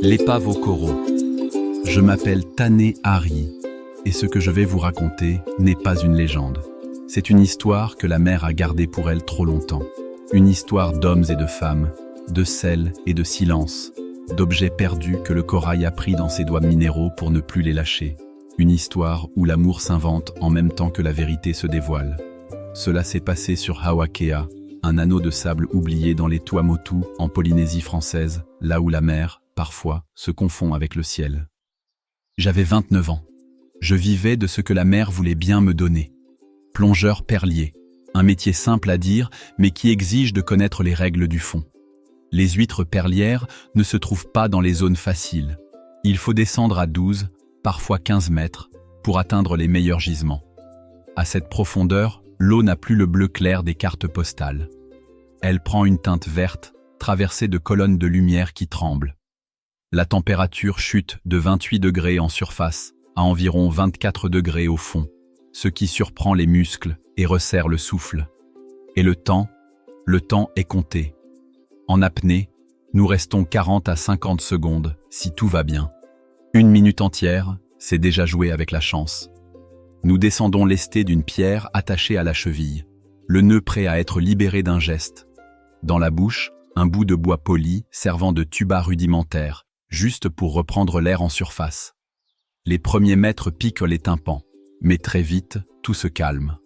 L'épave au coraux. Je m'appelle Tané Hari, et ce que je vais vous raconter n'est pas une légende. C'est une histoire que la mer a gardée pour elle trop longtemps. Une histoire d'hommes et de femmes, de sel et de silence, d'objets perdus que le corail a pris dans ses doigts minéraux pour ne plus les lâcher. Une histoire où l'amour s'invente en même temps que la vérité se dévoile. Cela s'est passé sur Hawakea, un anneau de sable oublié dans les Tuamotu en Polynésie française, là où la mer, parfois, se confond avec le ciel. J'avais 29 ans. Je vivais de ce que la mer voulait bien me donner. Plongeur perlier, un métier simple à dire, mais qui exige de connaître les règles du fond. Les huîtres perlières ne se trouvent pas dans les zones faciles. Il faut descendre à 12, parfois 15 mètres, pour atteindre les meilleurs gisements. À cette profondeur, l'eau n'a plus le bleu clair des cartes postales. Elle prend une teinte verte, traversée de colonnes de lumière qui tremblent. La température chute de 28 degrés en surface à environ 24 degrés au fond, ce qui surprend les muscles et resserre le souffle. Et le temps est compté. En apnée, nous restons 40 à 50 secondes si tout va bien. 1 minute entière, c'est déjà joué avec la chance. Nous descendons lestés d'une pierre attachée à la cheville, le nœud prêt à être libéré d'un geste. Dans la bouche, un bout de bois poli servant de tuba rudimentaire, juste pour reprendre l'air en surface. Les premiers mètres piquent les tympans, mais très vite, tout se calme.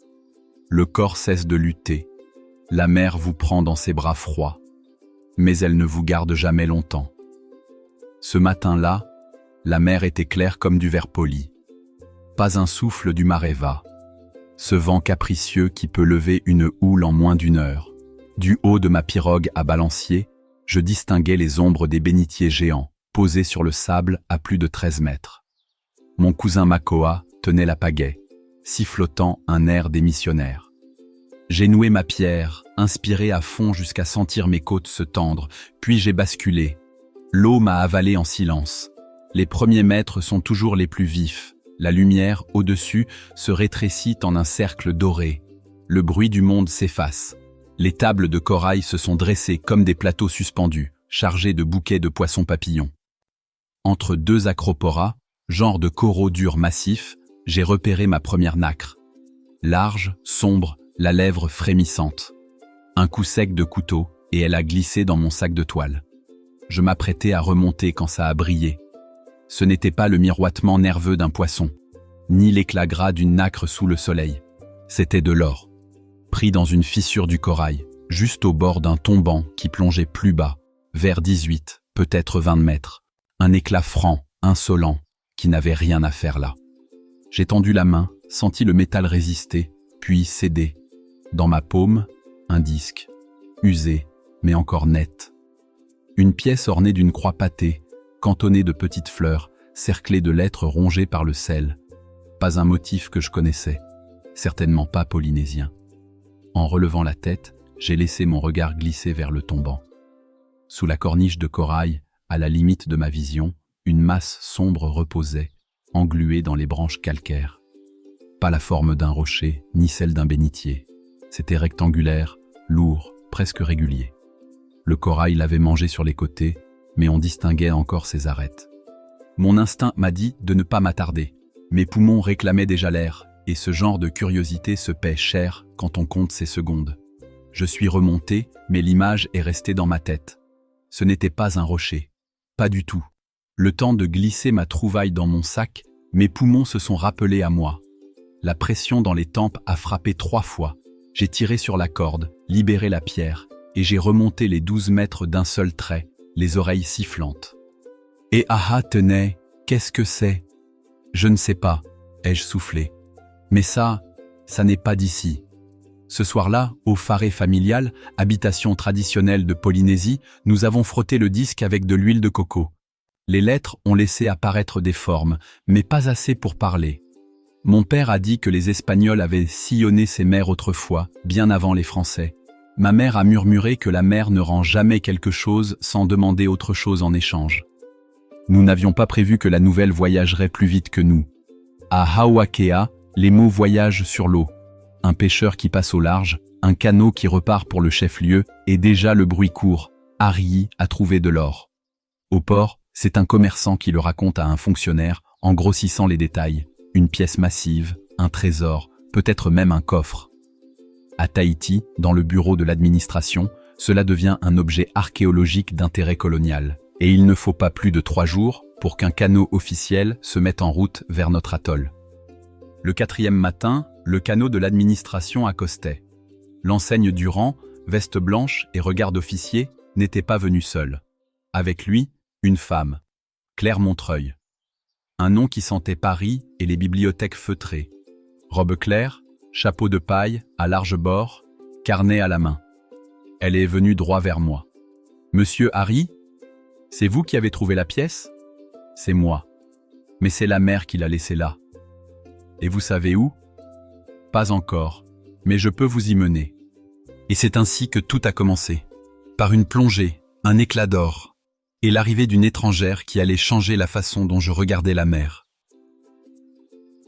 Le corps cesse de lutter. La mer vous prend dans ses bras froids, mais elle ne vous garde jamais longtemps. Ce matin-là, la mer était claire comme du verre poli. Pas un souffle du Mareva. Ce vent capricieux qui peut lever une houle en moins d'1 heure. Du haut de ma pirogue à balancier, je distinguais les ombres des bénitiers géants, posés sur le sable à plus de 13 mètres. Mon cousin Makoa tenait la pagaie, sifflotant un air des missionnaires. J'ai noué ma pierre, inspiré à fond jusqu'à sentir mes côtes se tendre, puis j'ai basculé. L'eau m'a avalé en silence. Les premiers mètres sont toujours les plus vifs. La lumière, au-dessus, se rétrécit en un cercle doré. Le bruit du monde s'efface. Les tables de corail se sont dressées comme des plateaux suspendus, chargés de bouquets de poissons papillons. Entre 2 acroporas, genre de coraux durs massifs, j'ai repéré ma première nacre. Large, sombre, la lèvre frémissante. Un coup sec de couteau, et elle a glissé dans mon sac de toile. Je m'apprêtais à remonter quand ça a brillé. Ce n'était pas le miroitement nerveux d'un poisson, ni l'éclat gras d'une nacre sous le soleil. C'était de l'or, pris dans une fissure du corail, juste au bord d'un tombant qui plongeait plus bas, vers 18, peut-être 20 mètres. Un éclat franc, insolent, qui n'avait rien à faire là. J'ai tendu la main, senti le métal résister, puis céder. Dans ma paume, un disque, usé, mais encore net. Une pièce ornée d'une croix pâtée, cantonnée de petites fleurs, cerclée de lettres rongées par le sel. Pas un motif que je connaissais, certainement pas polynésien. En relevant la tête, j'ai laissé mon regard glisser vers le tombant. Sous la corniche de corail, à la limite de ma vision, une masse sombre reposait, engluée dans les branches calcaires. Pas la forme d'un rocher, ni celle d'un bénitier. C'était rectangulaire, lourd, presque régulier. Le corail l'avait mangé sur les côtés, mais on distinguait encore ses arêtes. Mon instinct m'a dit de ne pas m'attarder. Mes poumons réclamaient déjà l'air, et ce genre de curiosité se paie cher quand on compte ses secondes. Je suis remonté, mais l'image est restée dans ma tête. Ce n'était pas un rocher. Pas du tout. Le temps de glisser ma trouvaille dans mon sac, mes poumons se sont rappelés à moi. La pression dans les tempes a frappé 3 fois. J'ai tiré sur la corde, libéré la pierre, et j'ai remonté les 12 mètres d'un seul trait, les oreilles sifflantes. Et tenez, qu'est-ce que c'est? Je ne sais pas, ai-je soufflé. Mais ça n'est pas d'ici. Ce soir-là, au Faré familial, habitation traditionnelle de Polynésie, nous avons frotté le disque avec de l'huile de coco. Les lettres ont laissé apparaître des formes, mais pas assez pour parler. Mon père a dit que les Espagnols avaient sillonné ces mers autrefois, bien avant les Français. Ma mère a murmuré que la mer ne rend jamais quelque chose sans demander autre chose en échange. Nous n'avions pas prévu que la nouvelle voyagerait plus vite que nous. À Hawakea, les mots voyagent sur l'eau. Un pêcheur qui passe au large, un canot qui repart pour le chef-lieu, et déjà le bruit court. Hari a trouvé de l'or. Au port, C'est un commerçant qui le raconte à un fonctionnaire en grossissant les détails. Une pièce massive, un trésor, peut-être même un coffre. À Tahiti, dans le bureau de l'administration, cela devient un objet archéologique d'intérêt colonial. Et il ne faut pas plus de 3 jours pour qu'un canot officiel se mette en route vers notre atoll. Le 4e matin, le canot de l'administration accostait. L'enseigne Durand, veste blanche et regard d'officier, n'était pas venu seul. Avec lui, une femme, Claire Montreuil. Un nom qui sentait Paris et les bibliothèques feutrées. Robe claire, chapeau de paille, à large bord, carnet à la main. Elle est venue droit vers moi. « Monsieur Harry, c'est vous qui avez trouvé la pièce ?»« C'est moi. Mais c'est la mère qui l'a laissée là. »« Et vous savez où ?»« Pas encore, mais je peux vous y mener. » Et c'est ainsi que tout a commencé. Par une plongée, un éclat d'or, et l'arrivée d'une étrangère qui allait changer la façon dont je regardais la mer.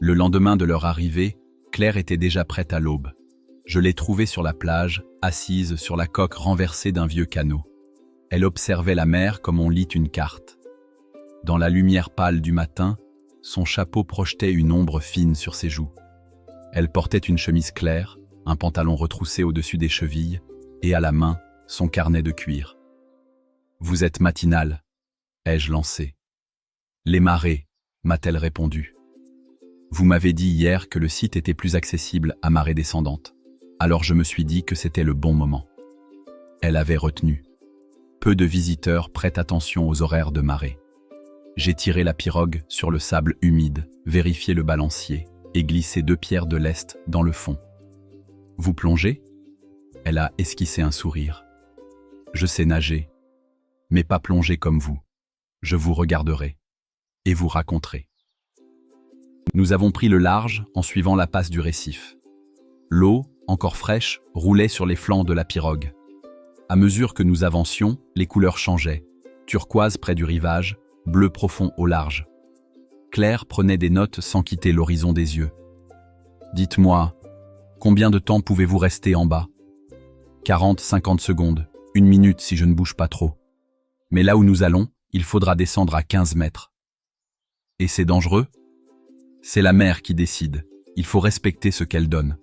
Le lendemain de leur arrivée, Claire était déjà prête à l'aube. Je l'ai trouvée sur la plage, assise sur la coque renversée d'un vieux canot. Elle observait la mer comme on lit une carte. Dans la lumière pâle du matin, son chapeau projetait une ombre fine sur ses joues. Elle portait une chemise claire, un pantalon retroussé au-dessus des chevilles, et à la main, son carnet de cuir. « Vous êtes matinale » ai-je lancé. « Les marées » m'a-t-elle répondu. « Vous m'avez dit hier que le site était plus accessible à marée descendante. Alors je me suis dit que c'était le bon moment. » Elle avait retenu. Peu de visiteurs prêtent attention aux horaires de marée. J'ai tiré la pirogue sur le sable humide, vérifié le balancier et glissé 2 pierres de lest dans le fond. « Vous plongez ?» Elle a esquissé un sourire. « Je sais nager, mais pas plonger comme vous. Je vous regarderai et vous raconterai. » Nous avons pris le large en suivant la passe du récif. L'eau, encore fraîche, roulait sur les flancs de la pirogue. À mesure que nous avancions, les couleurs changeaient. Turquoise près du rivage, bleu profond au large. Claire prenait des notes sans quitter l'horizon des yeux. « Dites-moi, combien de temps pouvez-vous rester en bas ? 40-50 secondes, 1 minute si je ne bouge pas trop. Mais là où nous allons, il faudra descendre à 15 mètres. Et c'est dangereux ? C'est la mer qui décide. Il faut respecter ce qu'elle donne.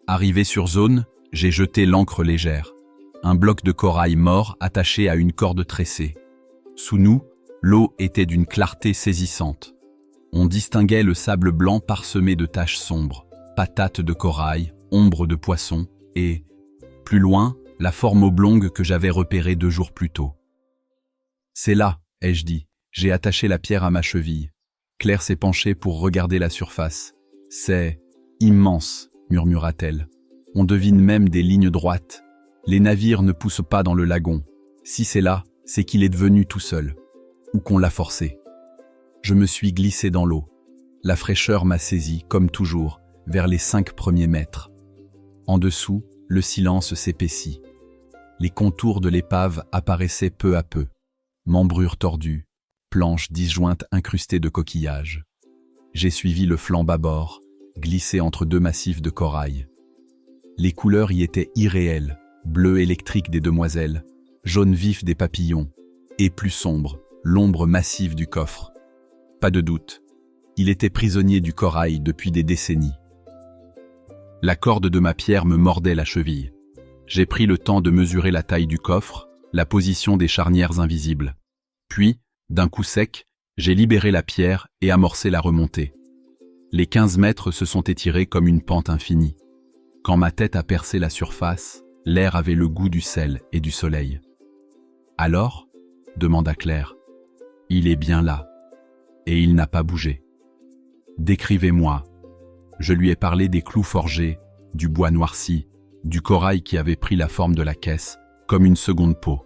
Arrivé sur zone, j'ai jeté l'ancre légère. Un bloc de corail mort attaché à une corde tressée. Sous nous, l'eau était d'une clarté saisissante. On distinguait le sable blanc parsemé de taches sombres, patates de corail, ombres de poissons, et, plus loin, la forme oblongue que j'avais repérée 2 jours plus tôt. « C'est là », ai-je dit. J'ai attaché la pierre à ma cheville. Claire s'est penchée pour regarder la surface. « C'est immense », murmura-t-elle. « On devine même des lignes droites. Les navires ne poussent pas dans le lagon. Si c'est là, c'est qu'il est devenu tout seul. Ou qu'on l'a forcé. » Je me suis glissé dans l'eau. La fraîcheur m'a saisi, comme toujours, vers les 5 premiers mètres. En dessous, le silence s'épaissit. Les contours de l'épave apparaissaient peu à peu. Membrures tordues, planches disjointes incrustées de coquillages. J'ai suivi le flanc bâbord, glissé entre 2 massifs de corail. Les couleurs y étaient irréelles, bleu électrique des demoiselles, jaune vif des papillons, et plus sombre, l'ombre massive du coffre. Pas de doute, il était prisonnier du corail depuis des décennies. La corde de ma pierre me mordait la cheville. J'ai pris le temps de mesurer la taille du coffre, la position des charnières invisibles. Puis, d'un coup sec, j'ai libéré la pierre et amorcé la remontée. Les 15 mètres se sont étirés comme une pente infinie. Quand ma tête a percé la surface, l'air avait le goût du sel et du soleil. « Alors ?» demanda Claire. « Il est bien là. Et il n'a pas bougé. Décrivez-moi. » Je lui ai parlé des clous forgés, du bois noirci, du corail qui avait pris la forme de la caisse, comme une seconde peau.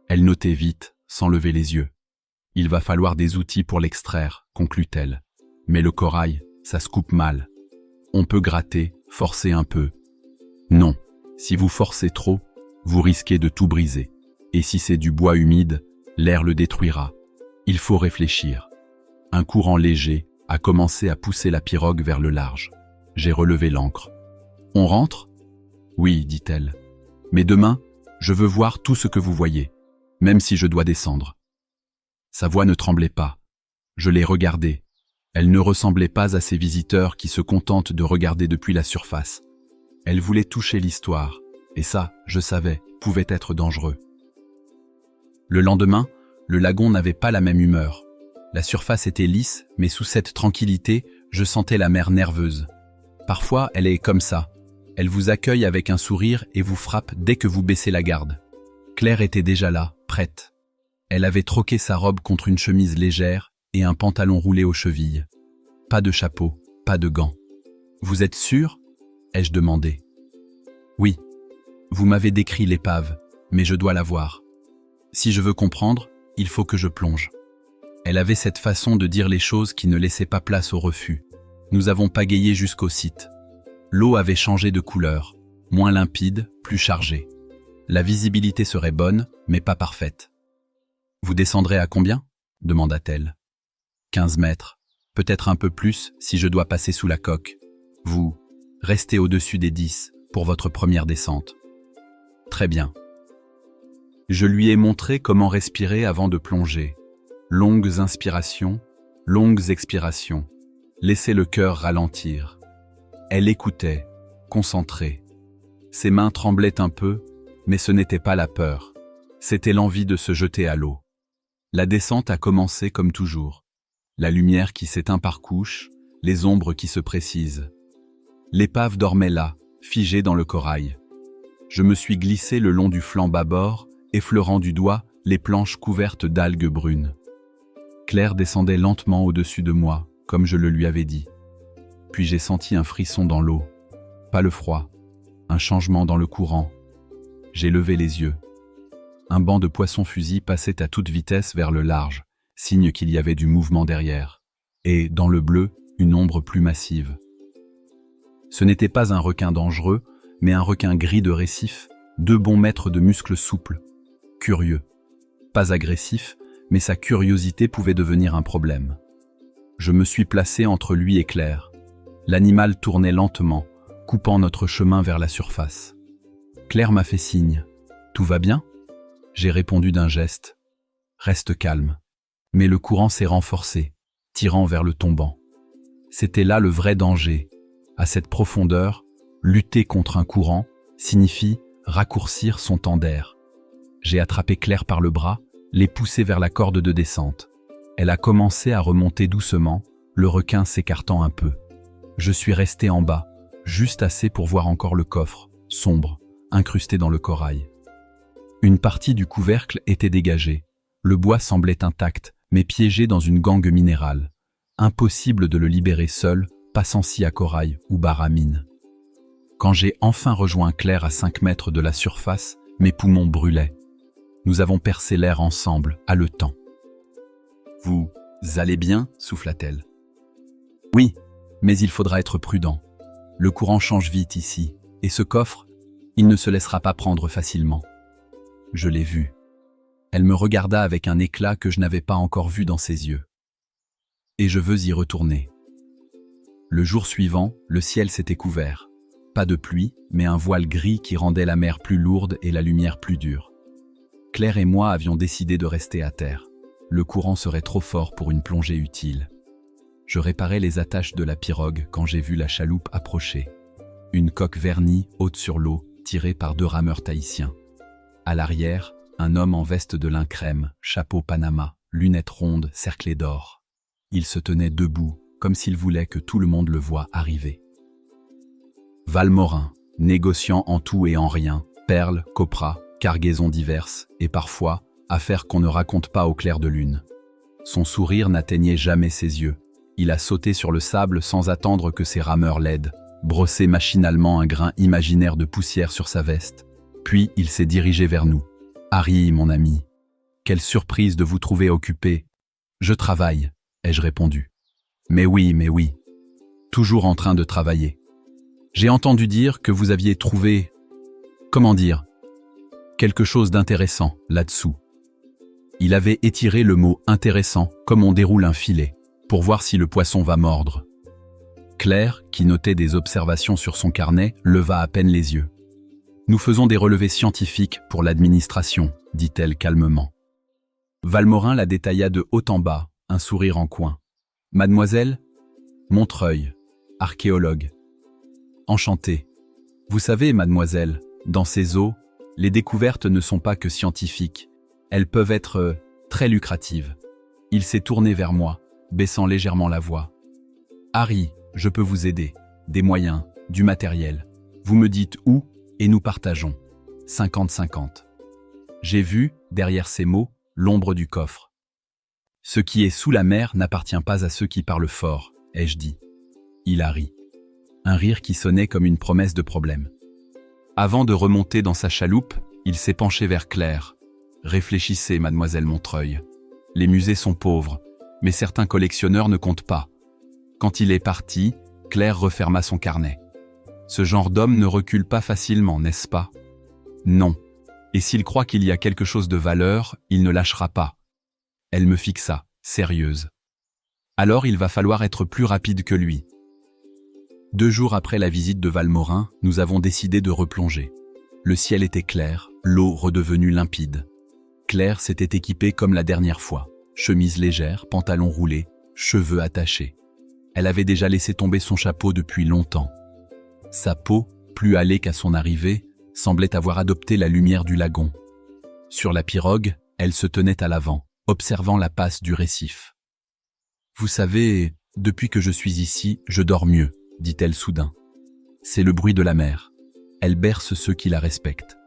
Elle notait vite, sans lever les yeux. « Il va falloir des outils pour l'extraire, » conclut-elle. « Mais le corail, ça se coupe mal. On peut gratter, forcer un peu. Non, si vous forcez trop, vous risquez de tout briser. Et si c'est du bois humide, l'air le détruira. Il faut réfléchir. » Un courant léger a commencé à pousser la pirogue vers le large. J'ai relevé l'ancre. « On rentre ?» ?»« Oui, dit-elle. Mais demain, je veux voir tout ce que vous voyez, même si je dois descendre. » Sa voix ne tremblait pas. Je l'ai regardée. Elle ne ressemblait pas à ces visiteurs qui se contentent de regarder depuis la surface. Elle voulait toucher l'histoire, et ça, je savais, pouvait être dangereux. Le lendemain, le lagon n'avait pas la même humeur. La surface était lisse, mais sous cette tranquillité, je sentais la mer nerveuse. Parfois, elle est comme ça. Elle vous accueille avec un sourire et vous frappe dès que vous baissez la garde. Claire était déjà là, prête. Elle avait troqué sa robe contre une chemise légère et un pantalon roulé aux chevilles. Pas de chapeau, pas de gants. « Vous êtes sûr ?» ai-je demandé. « Oui. Vous m'avez décrit l'épave, mais je dois la voir. Si je veux comprendre, il faut que je plonge. » Elle avait cette façon de dire les choses qui ne laissait pas place au refus. Nous avons pagayé jusqu'au site. L'eau avait changé de couleur, moins limpide, plus chargée. La visibilité serait bonne, mais pas parfaite. « Vous descendrez à combien ?» demanda-t-elle. « 15 mètres, peut-être un peu plus si je dois passer sous la coque. Vous, restez au-dessus des 10 pour votre première descente. » Très bien. Je lui ai montré comment respirer avant de plonger. Longues inspirations, longues expirations. Laissez le cœur ralentir. Elle écoutait, concentrée. Ses mains tremblaient un peu, mais ce n'était pas la peur. C'était l'envie de se jeter à l'eau. La descente a commencé comme toujours. La lumière qui s'éteint par couches, les ombres qui se précisent. L'épave dormait là, figée dans le corail. Je me suis glissé le long du flanc bâbord, effleurant du doigt les planches couvertes d'algues brunes. Claire descendait lentement au-dessus de moi, comme je le lui avais dit. Puis j'ai senti un frisson dans l'eau. Pas le froid, un changement dans le courant. J'ai levé les yeux. Un banc de poissons-fusils passait à toute vitesse vers le large, signe qu'il y avait du mouvement derrière. Et, dans le bleu, une ombre plus massive. Ce n'était pas un requin dangereux, mais un requin gris de récif, 2 bons mètres de muscles souples. Curieux. Pas agressif, mais sa curiosité pouvait devenir un problème. Je me suis placé entre lui et Claire. L'animal tournait lentement, coupant notre chemin vers la surface. Claire m'a fait signe. « Tout va bien ?» J'ai répondu d'un geste. « Reste calme. » Mais le courant s'est renforcé, tirant vers le tombant. C'était là le vrai danger. À cette profondeur, lutter contre un courant signifie raccourcir son temps d'air. J'ai attrapé Claire par le bras, les poussé vers la corde de descente. Elle a commencé à remonter doucement, le requin s'écartant un peu. Je suis resté en bas, juste assez pour voir encore le coffre, sombre, incrusté dans le corail. Une partie du couvercle était dégagée. Le bois semblait intact, mais piégé dans une gangue minérale. Impossible de le libérer seul, passant scie à corail ou barre à mine. Quand j'ai enfin rejoint Claire à 5 mètres de la surface, mes poumons brûlaient. Nous avons percé l'air ensemble, haletant. « Vous allez bien ?» souffla-t-elle. « Oui, mais il faudra être prudent. Le courant change vite ici, et ce coffre, il ne se laissera pas prendre facilement. » Je l'ai vu. Elle me regarda avec un éclat que je n'avais pas encore vu dans ses yeux. Et je veux y retourner. Le jour suivant, le ciel s'était couvert. Pas de pluie, mais un voile gris qui rendait la mer plus lourde et la lumière plus dure. Claire et moi avions décidé de rester à terre. Le courant serait trop fort pour une plongée utile. Je réparais les attaches de la pirogue quand j'ai vu la chaloupe approcher. Une coque vernie, haute sur l'eau, tirée par 2 rameurs tahitiens. À l'arrière, un homme en veste de lin crème, chapeau Panama, lunettes rondes cerclées d'or. Il se tenait debout, comme s'il voulait que tout le monde le voie arriver. Valmorin, négociant en tout et en rien, perles, copra, cargaisons diverses, et parfois, affaires qu'on ne raconte pas au clair de lune. Son sourire n'atteignait jamais ses yeux. Il a sauté sur le sable sans attendre que ses rameurs l'aident, brossé machinalement un grain imaginaire de poussière sur sa veste. Puis il s'est dirigé vers nous. « Harry, mon ami, quelle surprise de vous trouver occupé. »« Je travaille », ai-je répondu. « Mais oui, toujours en train de travailler. J'ai entendu dire que vous aviez trouvé, comment dire, quelque chose d'intéressant là-dessous. » Il avait étiré le mot « intéressant » comme on déroule un filet, pour voir si le poisson va mordre. Claire, qui notait des observations sur son carnet, leva à peine les yeux. « Nous faisons des relevés scientifiques pour l'administration, dit-elle calmement. » Valmorin la détailla de haut en bas, un sourire en coin. « Mademoiselle ? Montreuil, archéologue. Enchanté. Vous savez, mademoiselle, dans ces eaux, les découvertes ne sont pas que scientifiques. Elles peuvent être très lucratives. » Il s'est tourné vers moi, baissant légèrement la voix. « Harry, je peux vous aider. Des moyens, du matériel. Vous me dites où et nous partageons. 50-50. » J'ai vu, derrière ces mots, l'ombre du coffre. « Ce qui est sous la mer n'appartient pas à ceux qui parlent fort, » ai-je dit. Il a ri. Un rire qui sonnait comme une promesse de problème. Avant de remonter dans sa chaloupe, il s'est penché vers Claire. « Réfléchissez, mademoiselle Montreuil. Les musées sont pauvres, mais certains collectionneurs ne comptent pas. » Quand il est parti, Claire referma son carnet. Ce genre d'homme ne recule pas facilement, n'est-ce pas? Non. Et s'il croit qu'il y a quelque chose de valeur, il ne lâchera pas. Elle me fixa, sérieuse. Alors il va falloir être plus rapide que lui. 2 jours après la visite de Valmorin, nous avons décidé de replonger. Le ciel était clair, l'eau redevenue limpide. Claire s'était équipée comme la dernière fois. Chemise légère, pantalon roulé, cheveux attachés. Elle avait déjà laissé tomber son chapeau depuis longtemps. Sa peau, plus hâlée qu'à son arrivée, semblait avoir adopté la lumière du lagon. Sur la pirogue, elle se tenait à l'avant, observant la passe du récif. « Vous savez, depuis que je suis ici, je dors mieux, » dit-elle soudain. « C'est le bruit de la mer. Elle berce ceux qui la respectent. »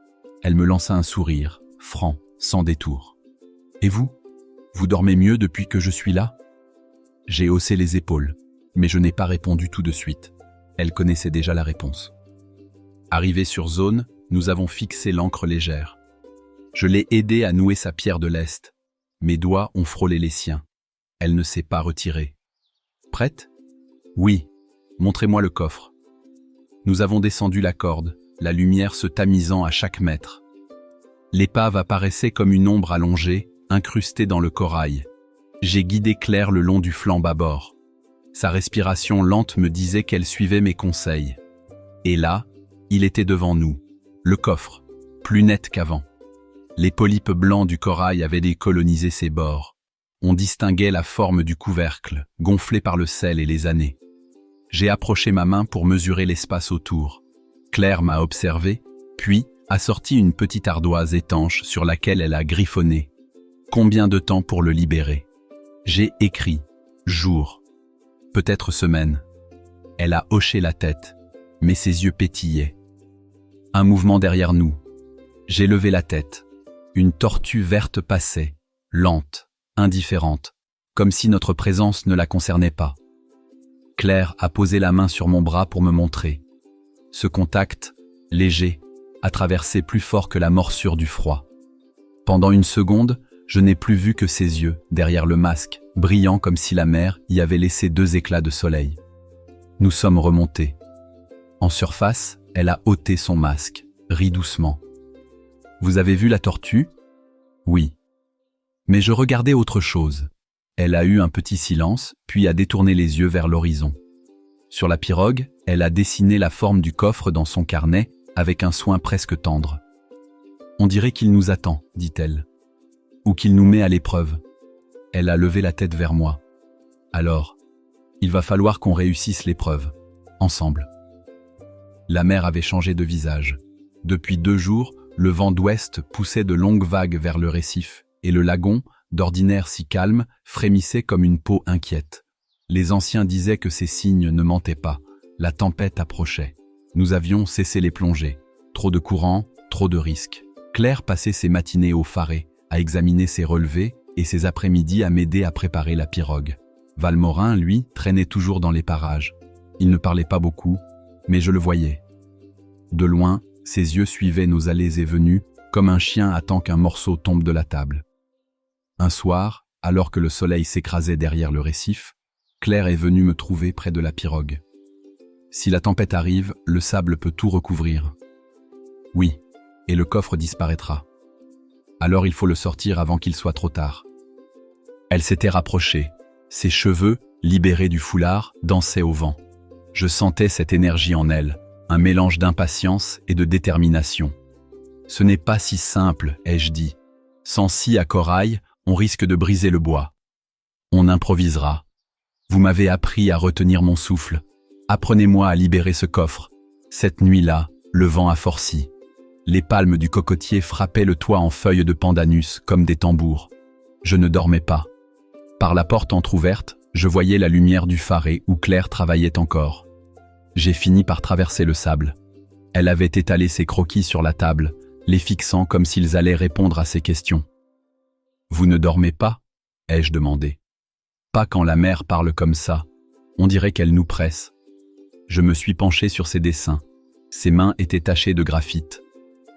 Elle me lança un sourire, franc, sans détour. « Et vous? Vous dormez mieux depuis que je suis là ?» J'ai haussé les épaules, mais je n'ai pas répondu tout de suite. Elle connaissait déjà la réponse. Arrivés sur zone, nous avons fixé l'ancre légère. Je l'ai aidée à nouer sa pierre de lest. Mes doigts ont frôlé les siens. Elle ne s'est pas retirée. Prête? Oui. Montrez-moi le coffre. Nous avons descendu la corde, la lumière se tamisant à chaque mètre. L'épave apparaissait comme une ombre allongée, incrustée dans le corail. J'ai guidé Claire le long du flanc bâbord. Sa respiration lente me disait qu'elle suivait mes conseils. Et là, il était devant nous, le coffre, plus net qu'avant. Les polypes blancs du corail avaient décolonisé ses bords. On distinguait la forme du couvercle, gonflé par le sel et les années. J'ai approché ma main pour mesurer l'espace autour. Claire m'a observé, puis a sorti une petite ardoise étanche sur laquelle elle a griffonné. Combien de temps pour le libérer? J'ai écrit « jour », peut-être semaine. Elle a hoché la tête, mais ses yeux pétillaient. Un mouvement derrière nous. J'ai levé la tête. Une tortue verte passait, lente, indifférente, comme si notre présence ne la concernait pas. Claire a posé la main sur mon bras pour me montrer. Ce contact, léger, a traversé plus fort que la morsure du froid. Pendant une seconde, je n'ai plus vu que ses yeux, derrière le masque, brillants comme si la mer y avait laissé 2 éclats de soleil. Nous sommes remontés. En surface, elle a ôté son masque, rit doucement. « Vous avez vu la tortue ? » « Oui. » Mais je regardais autre chose. Elle a eu un petit silence, puis a détourné les yeux vers l'horizon. Sur la pirogue, elle a dessiné la forme du coffre dans son carnet, avec un soin presque tendre. « On dirait qu'il nous attend, dit-elle. Ou qu'il nous met à l'épreuve. » Elle a levé la tête vers moi. « Alors, il va falloir qu'on réussisse l'épreuve, ensemble. » La mer avait changé de visage. Depuis 2 jours, le vent d'ouest poussait de longues vagues vers le récif, et le lagon, d'ordinaire si calme, frémissait comme une peau inquiète. Les anciens disaient que ces signes ne mentaient pas. La tempête approchait. Nous avions cessé les plongées. Trop de courant, trop de risques. Claire passait ses matinées au Faré, à examiner ses relevés, et ses après-midi à m'aider à préparer la pirogue. Valmorin, lui, traînait toujours dans les parages. Il ne parlait pas beaucoup, mais je le voyais. De loin, ses yeux suivaient nos allées et venues, comme un chien attend qu'un morceau tombe de la table. Un soir, alors que le soleil s'écrasait derrière le récif, Claire est venue me trouver près de la pirogue. Si la tempête arrive, le sable peut tout recouvrir. Oui, et le coffre disparaîtra. Alors il faut le sortir avant qu'il soit trop tard. Elle s'était rapprochée. Ses cheveux, libérés du foulard, dansaient au vent. Je sentais cette énergie en elle, un mélange d'impatience et de détermination. Ce n'est pas si simple, ai-je dit. Sans scie à corail, On risque de briser le bois. On improvisera. Vous m'avez appris à retenir mon souffle. Apprenez-moi à libérer ce coffre. Cette nuit-là, le vent a forci. Les palmes du cocotier frappaient le toit en feuilles de pandanus comme des tambours. Je ne dormais pas. Par la porte entr'ouverte, je voyais la lumière du pharé où Claire travaillait encore. J'ai fini par traverser le sable. Elle avait étalé ses croquis sur la table, les fixant comme s'ils allaient répondre à ses questions. « Vous ne dormez pas ?» ai-je demandé. « Pas quand la mère parle comme ça. On dirait qu'elle nous presse. » Je me suis penché sur ses dessins. Ses mains étaient tachées de graphite.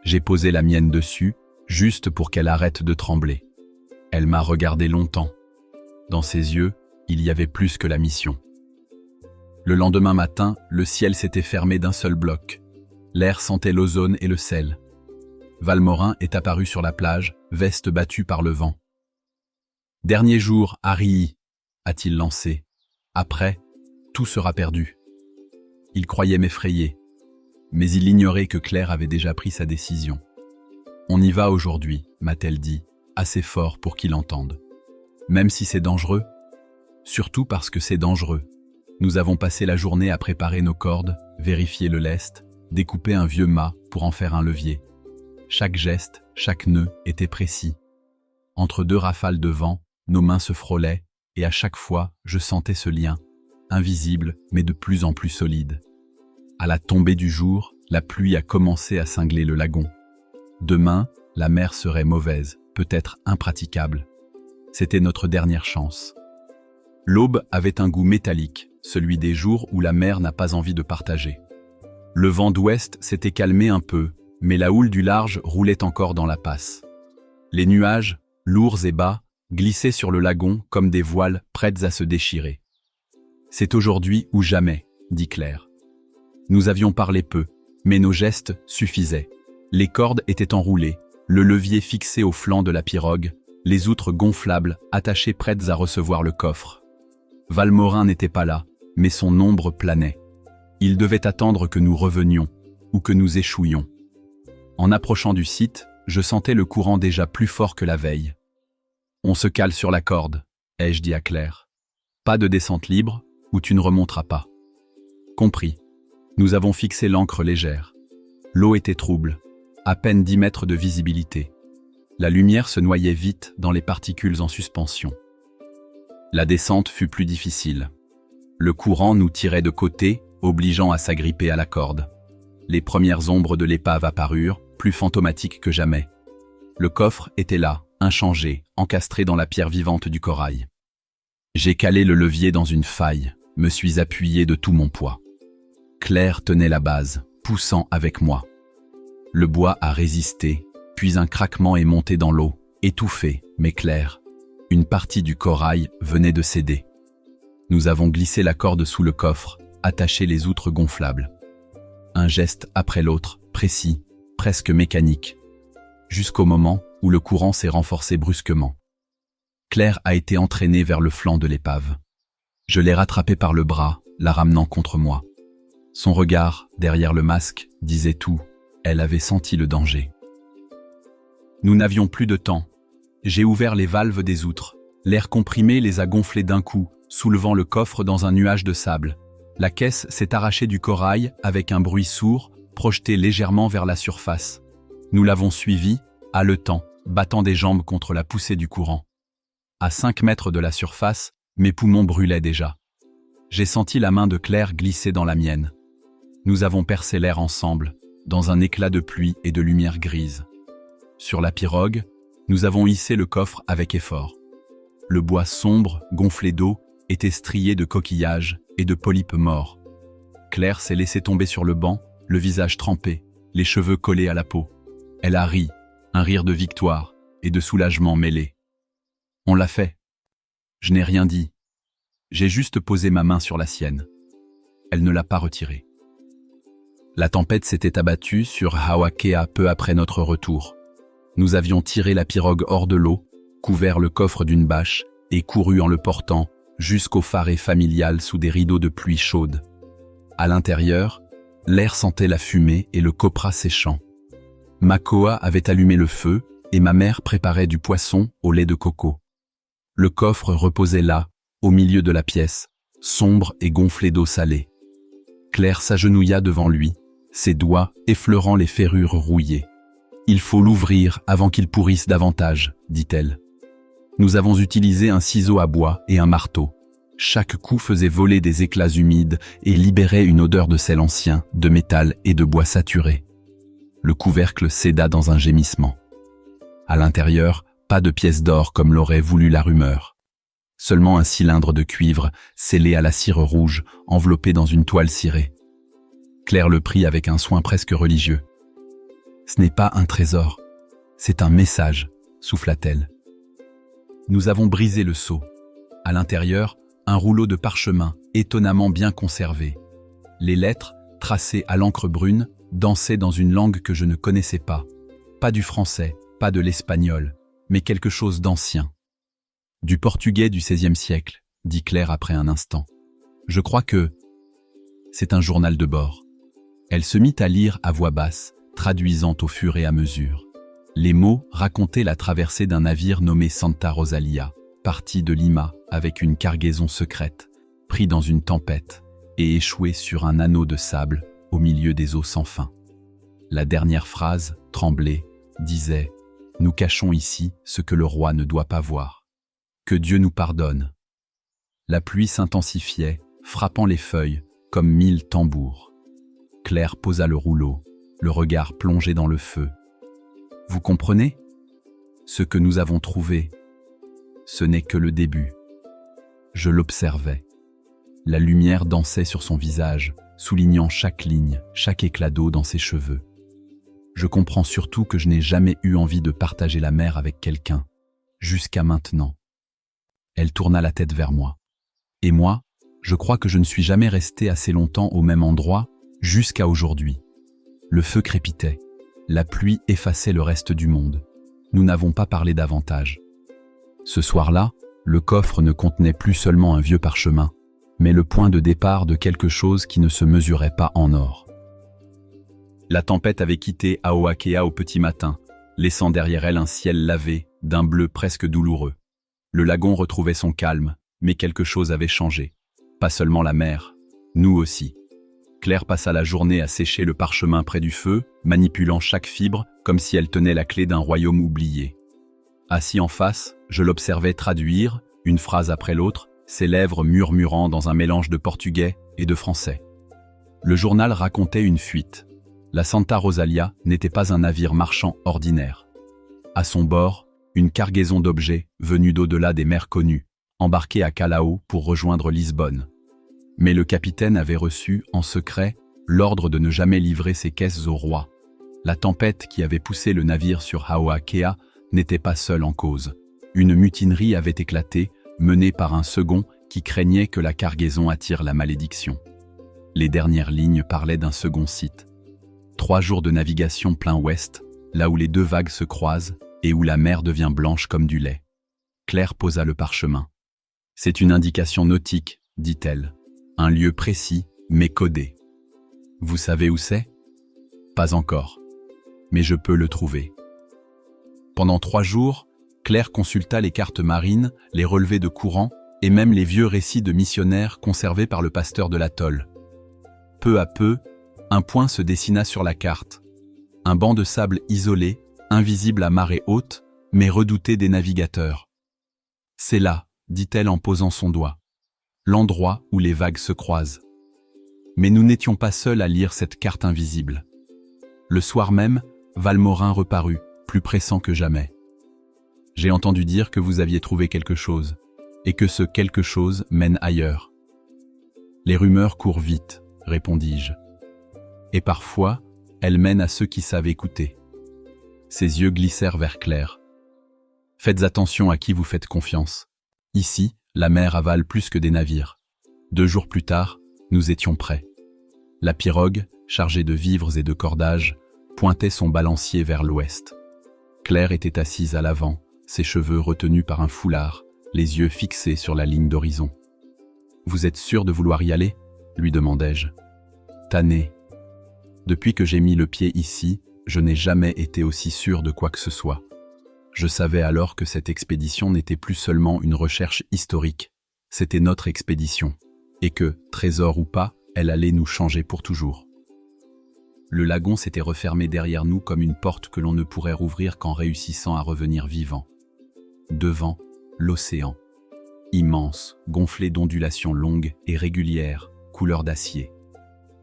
J'ai posé la mienne dessus, juste pour qu'elle arrête de trembler. Elle m'a regardé longtemps. Dans ses yeux, il y avait plus que la mission. Le lendemain matin, le ciel s'était fermé d'un seul bloc. L'air sentait l'ozone et le sel. Valmorin est apparu sur la plage, veste battue par le vent. « Dernier jour, Harry !» a-t-il lancé. « Après, tout sera perdu. » Il croyait m'effrayer, mais il ignorait que Claire avait déjà pris sa décision. « On y va aujourd'hui », m'a-t-elle dit, assez fort pour qu'il entende. « Même si c'est dangereux ?» Surtout parce que c'est dangereux. Nous avons passé la journée à préparer nos cordes, vérifier le lest, découper un vieux mât pour en faire un levier. Chaque geste, chaque nœud était précis. Entre deux rafales de vent, nos mains se frôlaient, et à chaque fois, je sentais ce lien, invisible mais de plus en plus solide. À la tombée du jour, la pluie a commencé à cingler le lagon. Demain, la mer serait mauvaise, peut-être impraticable. C'était notre dernière chance. L'aube avait un goût métallique, celui des jours où la mer n'a pas envie de partager. Le vent d'ouest s'était calmé un peu, mais la houle du large roulait encore dans la passe. Les nuages, lourds et bas, glissaient sur le lagon comme des voiles prêtes à se déchirer. « C'est aujourd'hui ou jamais », dit Claire. Nous avions parlé peu, mais nos gestes suffisaient. Les cordes étaient enroulées, le levier fixé au flanc de la pirogue, les outres gonflables attachées prêtes à recevoir le coffre. Valmorin n'était pas là, mais son ombre planait. Il devait attendre que nous revenions, ou que nous échouions. En approchant du site, je sentais le courant déjà plus fort que la veille. « On se cale sur la corde », ai-je dit à Claire. « Pas de descente libre, ou tu ne remonteras pas. » Compris. Nous avons fixé l'ancre légère. L'eau était trouble, à peine 10 mètres de visibilité. La lumière se noyait vite dans les particules en suspension. La descente fut plus difficile. Le courant nous tirait de côté, obligeant à s'agripper à la corde. Les premières ombres de l'épave apparurent, plus fantomatiques que jamais. Le coffre était là, inchangé, encastré dans la pierre vivante du corail. J'ai calé le levier dans une faille, me suis appuyé de tout mon poids. Claire tenait la base, poussant avec moi. Le bois a résisté, puis un craquement est monté dans l'eau, étouffé, mais clair. Une partie du corail venait de céder. Nous avons glissé la corde sous le coffre, attaché les outres gonflables. Un geste après l'autre, précis, presque mécanique, jusqu'au moment où le courant s'est renforcé brusquement. Claire a été entraînée vers le flanc de l'épave. Je l'ai rattrapée par le bras, la ramenant contre moi. Son regard, derrière le masque, disait tout. Elle avait senti le danger. Nous n'avions plus de temps. J'ai ouvert les valves des outres. L'air comprimé les a gonflés d'un coup, soulevant le coffre dans un nuage de sable. La caisse s'est arrachée du corail avec un bruit sourd, projeté légèrement vers la surface. Nous l'avons suivi, haletant, battant des jambes contre la poussée du courant. À 5 mètres de la surface, mes poumons brûlaient déjà. J'ai senti la main de Claire glisser dans la mienne. Nous avons percé l'air ensemble, dans un éclat de pluie et de lumière grise. Sur la pirogue, nous avons hissé le coffre avec effort. Le bois sombre, gonflé d'eau, était strié de coquillages et de polypes morts. Claire s'est laissée tomber sur le banc, le visage trempé, les cheveux collés à la peau. Elle a ri, un rire de victoire et de soulagement mêlé. On l'a fait. Je n'ai rien dit. J'ai juste posé ma main sur la sienne. Elle ne l'a pas retirée. La tempête s'était abattue sur Hawakea peu après notre retour. Nous avions tiré la pirogue hors de l'eau, couvert le coffre d'une bâche et couru en le portant jusqu'au pharé familial sous des rideaux de pluie chaude. À l'intérieur, l'air sentait la fumée et le copra séchant. Makoa avait allumé le feu, et ma mère préparait du poisson au lait de coco. Le coffre reposait là, au milieu de la pièce, sombre et gonflé d'eau salée. Claire s'agenouilla devant lui, ses doigts effleurant les ferrures rouillées. « Il faut l'ouvrir avant qu'il pourrisse davantage, dit-elle. Nous avons utilisé un ciseau à bois et un marteau. Chaque coup faisait voler des éclats humides et libérait une odeur de sel ancien, de métal et de bois saturé. Le couvercle céda dans un gémissement. À l'intérieur, pas de pièces d'or comme l'aurait voulu la rumeur. Seulement un cylindre de cuivre, scellé à la cire rouge, enveloppé dans une toile cirée. Claire le prit avec un soin presque religieux. « Ce n'est pas un trésor, c'est un message », souffla-t-elle. Nous avons brisé le sceau. À l'intérieur, un rouleau de parchemin, étonnamment bien conservé. Les lettres, tracées à l'encre brune, dansaient dans une langue que je ne connaissais pas. Pas du français, pas de l'espagnol, mais quelque chose d'ancien. Du portugais du XVIe siècle, dit Claire après un instant. Je crois que c'est un journal de bord. Elle se mit à lire à voix basse, traduisant au fur et à mesure. Les mots racontaient la traversée d'un navire nommé Santa Rosalia, parti de Lima avec une cargaison secrète, pris dans une tempête et échoué sur un anneau de sable au milieu des eaux sans fin. La dernière phrase, tremblée, disait « Nous cachons ici ce que le roi ne doit pas voir. Que Dieu nous pardonne. » La pluie s'intensifiait, frappant les feuilles comme 1000 tambours. Claire posa le rouleau, le regard plongé dans le feu. « Vous comprenez ? Ce que nous avons trouvé, ce n'est que le début. » Je l'observais. La lumière dansait sur son visage, soulignant chaque ligne, chaque éclat d'eau dans ses cheveux. Je comprends surtout que je n'ai jamais eu envie de partager la mer avec quelqu'un, jusqu'à maintenant. Elle tourna la tête vers moi. Et moi, je crois que je ne suis jamais resté assez longtemps au même endroit, jusqu'à aujourd'hui. Le feu crépitait. La pluie effaçait le reste du monde. Nous n'avons pas parlé davantage. Ce soir-là, le coffre ne contenait plus seulement un vieux parchemin, mais le point de départ de quelque chose qui ne se mesurait pas en or. La tempête avait quitté Aoakea au petit matin, laissant derrière elle un ciel lavé, d'un bleu presque douloureux. Le lagon retrouvait son calme, mais quelque chose avait changé. Pas seulement la mer, nous aussi. Claire passa la journée à sécher le parchemin près du feu, manipulant chaque fibre comme si elle tenait la clé d'un royaume oublié. Assis en face, je l'observais traduire, une phrase après l'autre, ses lèvres murmurant dans un mélange de portugais et de français. Le journal racontait une fuite. La Santa Rosalia n'était pas un navire marchand ordinaire. À son bord, une cargaison d'objets venus d'au-delà des mers connues, embarquée à Callao pour rejoindre Lisbonne. Mais le capitaine avait reçu, en secret, l'ordre de ne jamais livrer ses caisses au roi. La tempête qui avait poussé le navire sur Aoakea n'était pas seule en cause. Une mutinerie avait éclaté, menée par un second qui craignait que la cargaison attire la malédiction. Les dernières lignes parlaient d'un second site. 3 jours de navigation plein ouest, là où les 2 vagues se croisent et où la mer devient blanche comme du lait. Claire posa le parchemin. « C'est une indication nautique, dit-elle. Un lieu précis, mais codé. Vous savez où c'est ? Pas encore. Mais je peux le trouver. » Pendant 3 jours, Claire consulta les cartes marines, les relevés de courant et même les vieux récits de missionnaires conservés par le pasteur de l'atoll. Peu à peu, un point se dessina sur la carte. Un banc de sable isolé, invisible à marée haute, mais redouté des navigateurs. « C'est là, dit-elle en posant son doigt. L'endroit où les vagues se croisent. » Mais nous n'étions pas seuls à lire cette carte invisible. Le soir même, Valmorin reparut, plus pressant que jamais. « J'ai entendu dire que vous aviez trouvé quelque chose, et que ce quelque chose mène ailleurs. »« Les rumeurs courent vite, » répondis-je. « Et parfois, elles mènent à ceux qui savent écouter. » Ses yeux glissèrent vers Claire. « Faites attention à qui vous faites confiance. Ici, la mer avale plus que des navires. 2 jours plus tard, nous étions prêts. La pirogue, chargée de vivres et de cordages, pointait son balancier vers l'ouest. Claire était assise à l'avant, ses cheveux retenus par un foulard, les yeux fixés sur la ligne d'horizon. « Vous êtes sûr de vouloir y aller ?» lui demandai-je. Tanné. Depuis que j'ai mis le pied ici, je n'ai jamais été aussi sûr de quoi que ce soit. Je savais alors que cette expédition n'était plus seulement une recherche historique, c'était notre expédition, et que, trésor ou pas, elle allait nous changer pour toujours. Le lagon s'était refermé derrière nous comme une porte que l'on ne pourrait rouvrir qu'en réussissant à revenir vivant. Devant, l'océan. Immense, gonflé d'ondulations longues et régulières, couleur d'acier.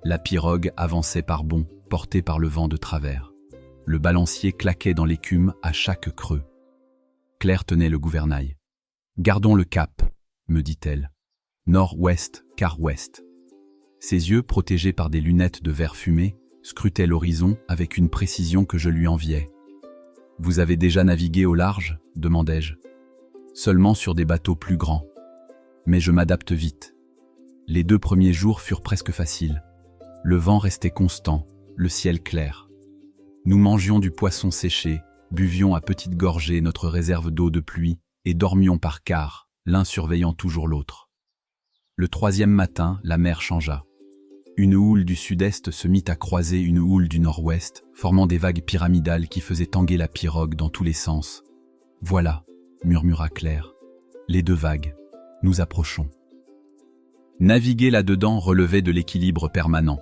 La pirogue avançait par bonds, portée par le vent de travers. Le balancier claquait dans l'écume à chaque creux. Claire tenait le gouvernail. « Gardons le cap », me dit-elle. « Nord-ouest, quart ouest. » Ses yeux, protégés par des lunettes de verre fumé, scrutaient l'horizon avec une précision que je lui enviais. « Vous avez déjà navigué au large ?» demandai-je. « Seulement sur des bateaux plus grands. Mais je m'adapte vite. » Les 2 premiers jours furent presque faciles. Le vent restait constant, le ciel clair. Nous mangions du poisson séché, buvions à petites gorgées notre réserve d'eau de pluie et dormions par quarts, l'un surveillant toujours l'autre. Le 3e matin, la mer changea. Une houle du sud-est se mit à croiser une houle du nord-ouest, formant des vagues pyramidales qui faisaient tanguer la pirogue dans tous les sens. « Voilà », murmura Claire, « les 2 vagues. Nous approchons. » Naviguer là-dedans relevait de l'équilibre permanent.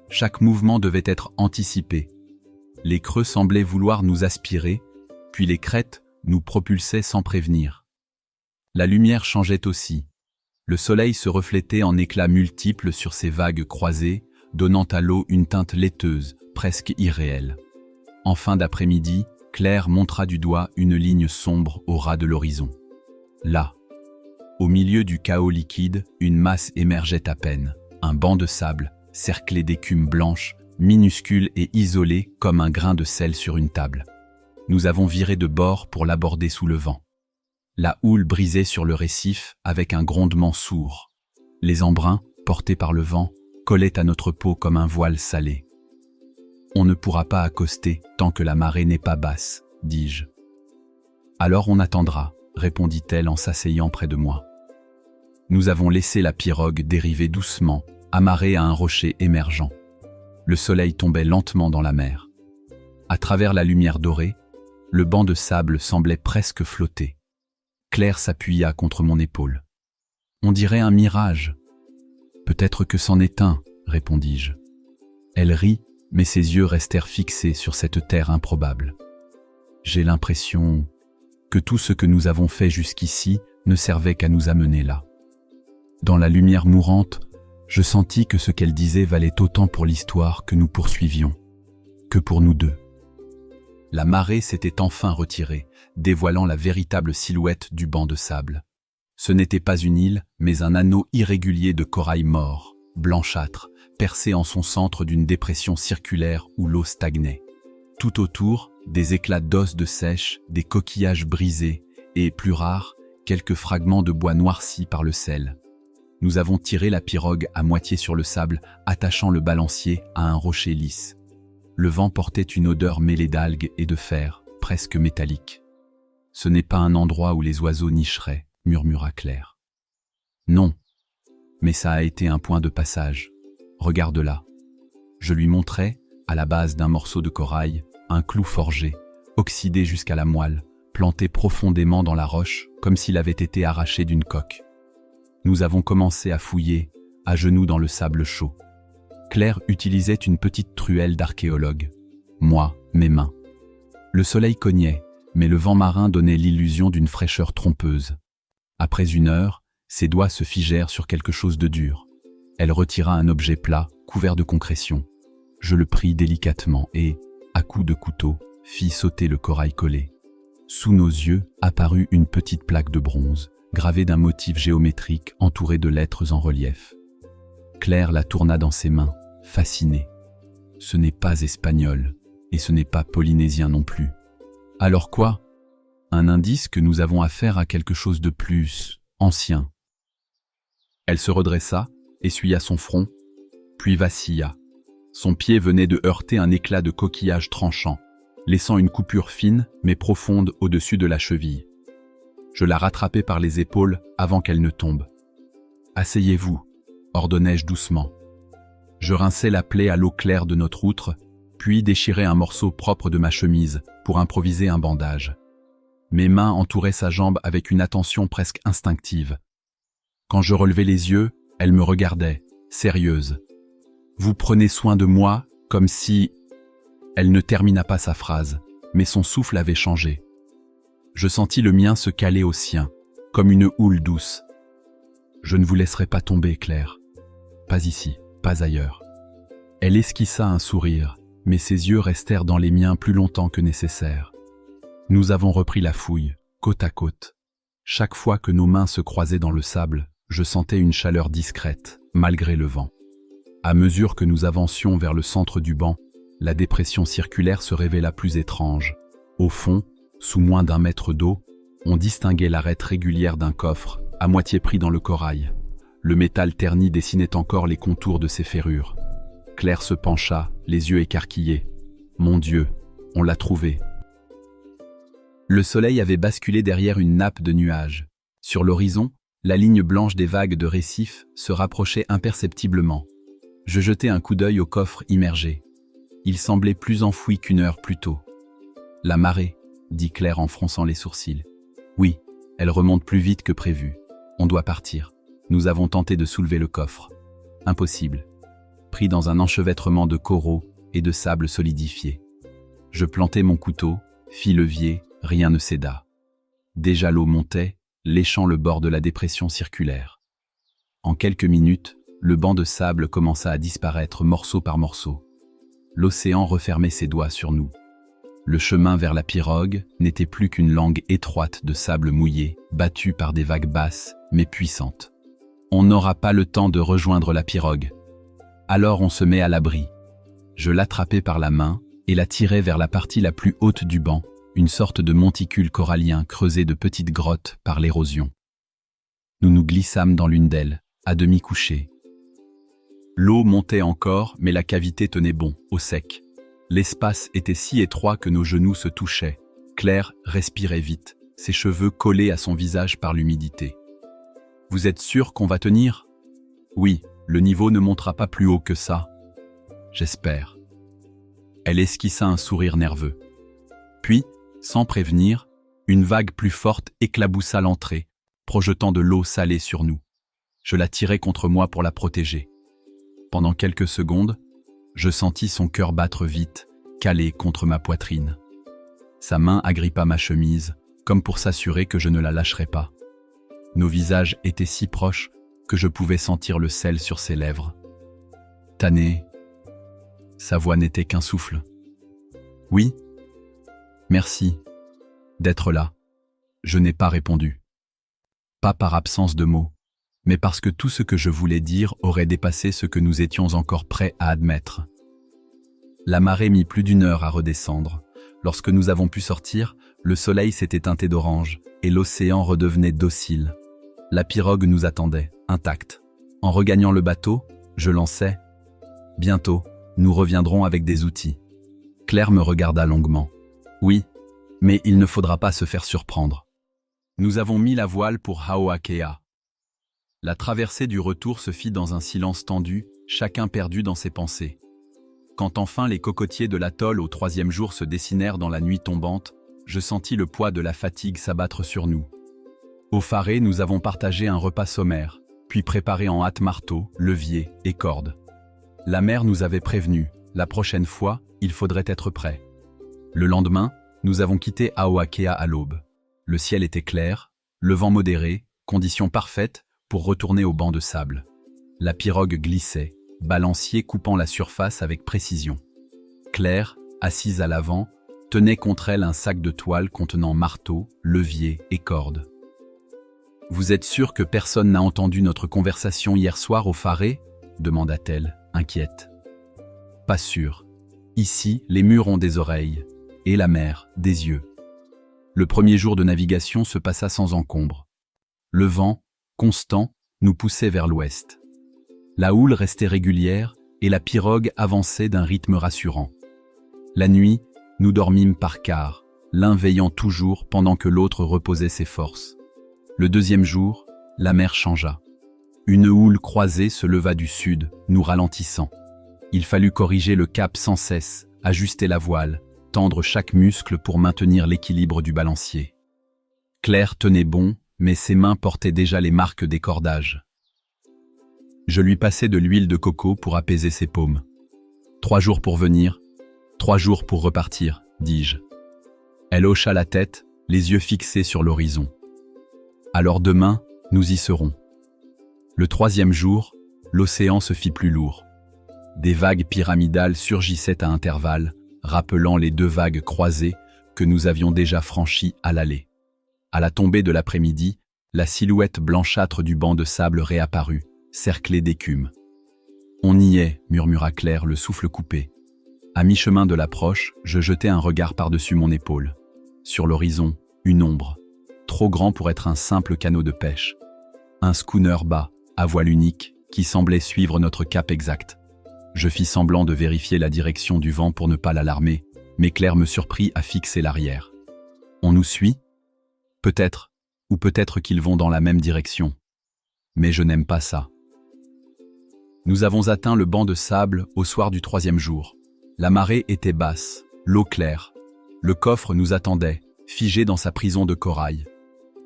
Chaque mouvement devait être anticipé. Les creux semblaient vouloir nous aspirer, puis les crêtes nous propulsaient sans prévenir. La lumière changeait aussi. Le soleil se reflétait en éclats multiples sur ces vagues croisées, donnant à l'eau une teinte laiteuse, presque irréelle. En fin d'après-midi, Claire montra du doigt une ligne sombre au ras de l'horizon. Là, au milieu du chaos liquide, une masse émergeait à peine, un banc de sable, cerclé d'écume blanche, minuscule et isolé comme un grain de sel sur une table. Nous avons viré de bord pour l'aborder sous le vent. La houle brisait sur le récif avec un grondement sourd. Les embruns, portés par le vent, collaient à notre peau comme un voile salé. « On ne pourra pas accoster tant que la marée n'est pas basse, dis-je. »« Alors on attendra, » répondit-elle en s'asseyant près de moi. Nous avons laissé la pirogue dériver doucement, amarrée à un rocher émergent. Le soleil tombait lentement dans la mer. À travers la lumière dorée, le banc de sable semblait presque flotter. Claire s'appuya contre mon épaule. « On dirait un mirage. »« Peut-être que c'en est un, » répondis-je. Elle rit, mais ses yeux restèrent fixés sur cette terre improbable. J'ai l'impression que tout ce que nous avons fait jusqu'ici ne servait qu'à nous amener là. Dans la lumière mourante, je sentis que ce qu'elle disait valait autant pour l'histoire que nous poursuivions, que pour nous 2. La marée s'était enfin retirée, dévoilant la véritable silhouette du banc de sable. Ce n'était pas une île, mais un anneau irrégulier de corail mort, blanchâtre, percé en son centre d'une dépression circulaire où l'eau stagnait. Tout autour, des éclats d'os de sèche, des coquillages brisés et, plus rares, quelques fragments de bois noircis par le sel. Nous avons tiré la pirogue à moitié sur le sable, attachant le balancier à un rocher lisse. Le vent portait une odeur mêlée d'algues et de fer, presque métallique. « Ce n'est pas un endroit où les oiseaux nicheraient, » murmura Claire. « Non, mais ça a été un point de passage. Regarde là. » Je lui montrai, à la base d'un morceau de corail, un clou forgé, oxydé jusqu'à la moelle, planté profondément dans la roche, comme s'il avait été arraché d'une coque. Nous avons commencé à fouiller, à genoux dans le sable chaud. Claire utilisait une petite truelle d'archéologue. Moi, mes mains. Le soleil cognait, mais le vent marin donnait l'illusion d'une fraîcheur trompeuse. Après 1 heure, ses doigts se figèrent sur quelque chose de dur. Elle retira un objet plat, couvert de concrétion. Je le pris délicatement et, à coups de couteau, fit sauter le corail collé. Sous nos yeux apparut une petite plaque de bronze, gravée d'un motif géométrique entouré de lettres en relief. Claire la tourna dans ses mains, fascinée. Ce n'est pas espagnol, et ce n'est pas polynésien non plus. Alors quoi? Un indice que nous avons affaire à quelque chose de plus ancien. Elle se redressa, essuya son front, puis vacilla. Son pied venait de heurter un éclat de coquillage tranchant, laissant une coupure fine mais profonde au-dessus de la cheville. Je la rattrapai par les épaules avant qu'elle ne tombe. « Asseyez-vous », ordonnai-je doucement. Je rinçai la plaie à l'eau claire de notre outre, puis déchirai un morceau propre de ma chemise pour improviser un bandage. Mes mains entouraient sa jambe avec une attention presque instinctive. Quand je relevais les yeux, elle me regardait, sérieuse. « Vous prenez soin de moi, comme si… » Elle ne termina pas sa phrase, mais son souffle avait changé. Je sentis le mien se caler au sien, comme une houle douce. « Je ne vous laisserai pas tomber, Claire. Pas ici, pas ailleurs. » Elle esquissa un sourire, mais ses yeux restèrent dans les miens plus longtemps que nécessaire. Nous avons repris la fouille, côte à côte. Chaque fois que nos mains se croisaient dans le sable, je sentais une chaleur discrète, malgré le vent. À mesure que nous avancions vers le centre du banc, la dépression circulaire se révéla plus étrange. Au fond, sous moins d'1 mètre d'eau, on distinguait l'arête régulière d'un coffre, à moitié pris dans le corail. Le métal terni dessinait encore les contours de ses ferrures. Claire se pencha, les yeux écarquillés. Mon Dieu, on l'a trouvé. Le soleil avait basculé derrière une nappe de nuages. Sur l'horizon, la ligne blanche des vagues de récifs se rapprochait imperceptiblement. Je jetai un coup d'œil au coffre immergé. Il semblait plus enfoui qu'1 heure plus tôt. « La marée », dit Claire en fronçant les sourcils. « Oui, elle remonte plus vite que prévu. On doit partir. Nous avons tenté de soulever le coffre. Impossible. Pris dans un enchevêtrement de coraux et de sable solidifié. Je plantai mon couteau, fis levier, rien ne céda. Déjà l'eau montait, léchant le bord de la dépression circulaire. En quelques minutes, le banc de sable commença à disparaître morceau par morceau. L'océan refermait ses doigts sur nous. Le chemin vers la pirogue n'était plus qu'une langue étroite de sable mouillé, battue par des vagues basses, mais puissantes. On n'aura pas le temps de rejoindre la pirogue. Alors on se met à l'abri. Je l'attrapai par la main et la tirai vers la partie la plus haute du banc, une sorte de monticule corallien creusé de petites grottes par l'érosion. Nous nous glissâmes dans l'une d'elles, à demi couchés. L'eau montait encore, mais la cavité tenait bon, au sec. L'espace était si étroit que nos genoux se touchaient. Claire respirait vite, ses cheveux collés à son visage par l'humidité. « Vous êtes sûr qu'on va tenir ? » ?»« Oui, le niveau ne montera pas plus haut que ça. »« J'espère. » Elle esquissa un sourire nerveux. Puis, sans prévenir, une vague plus forte éclaboussa l'entrée, projetant de l'eau salée sur nous. Je la tirai contre moi pour la protéger. Pendant quelques secondes, je sentis son cœur battre vite, calé contre ma poitrine. Sa main agrippa ma chemise, comme pour s'assurer que je ne la lâcherais pas. Nos visages étaient si proches que je pouvais sentir le sel sur ses lèvres. « Tané » Sa voix n'était qu'un souffle. « Oui, merci d'être là. » Je n'ai pas répondu. Pas par absence de mots, mais parce que tout ce que je voulais dire aurait dépassé ce que nous étions encore prêts à admettre. La marée mit plus d'1 heure à redescendre. Lorsque nous avons pu sortir, le soleil s'était teinté d'orange et l'océan redevenait docile. La pirogue nous attendait, intacte. En regagnant le bateau, je lançai « Bientôt, nous reviendrons avec des outils. » Claire me regarda longuement. « Oui, mais il ne faudra pas se faire surprendre. » Nous avons mis la voile pour Haoakea. La traversée du retour se fit dans un silence tendu, chacun perdu dans ses pensées. Quand enfin les cocotiers de l'atoll au 3e jour se dessinèrent dans la nuit tombante, je sentis le poids de la fatigue s'abattre sur nous. Au Faré, nous avons partagé un repas sommaire, puis préparé en hâte marteau, levier et corde. La mère nous avait prévenus, la prochaine fois, il faudrait être prêt. Le lendemain, nous avons quitté Haoakea à l'aube. Le ciel était clair, le vent modéré, conditions parfaites pour retourner au banc de sable. La pirogue glissait, balancier coupant la surface avec précision. Claire, assise à l'avant, tenait contre elle un sac de toile contenant marteau, levier et corde. « Vous êtes sûr que personne n'a entendu notre conversation hier soir au Faré ?» demanda-t-elle, inquiète. « Pas sûr. Ici, les murs ont des oreilles, et la mer, des yeux. » Le premier jour de navigation se passa sans encombre. Le vent, constant, nous poussait vers l'ouest. La houle restait régulière et la pirogue avançait d'un rythme rassurant. La nuit, nous dormîmes par quart, l'un veillant toujours pendant que l'autre reposait ses forces. Le 2e jour, la mer changea. Une houle croisée se leva du sud, nous ralentissant. Il fallut corriger le cap sans cesse, ajuster la voile, tendre chaque muscle pour maintenir l'équilibre du balancier. Claire tenait bon, mais ses mains portaient déjà les marques des cordages. Je lui passai de l'huile de coco pour apaiser ses paumes. 3 jours pour venir, 3 jours pour repartir, dis-je. Elle hocha la tête, les yeux fixés sur l'horizon. Alors demain, nous y serons. Le 3e jour, l'océan se fit plus lourd. Des vagues pyramidales surgissaient à intervalles, rappelant les 2 vagues croisées que nous avions déjà franchies à l'aller. À la tombée de l'après-midi, la silhouette blanchâtre du banc de sable réapparut, cerclée d'écume. « On y est », murmura Claire, le souffle coupé. À mi-chemin de l'approche, je jetai un regard par-dessus mon épaule. Sur l'horizon, une ombre, trop grand pour être un simple canot de pêche. Un schooner bas, à voile unique, qui semblait suivre notre cap exact. Je fis semblant de vérifier la direction du vent pour ne pas l'alarmer, mais Claire me surprit à fixer l'arrière. « On nous suit ? Peut-être, ou peut-être qu'ils vont dans la même direction. Mais je n'aime pas ça. » Nous avons atteint le banc de sable au soir du 3e jour. La marée était basse, l'eau claire. Le coffre nous attendait, figé dans sa prison de corail.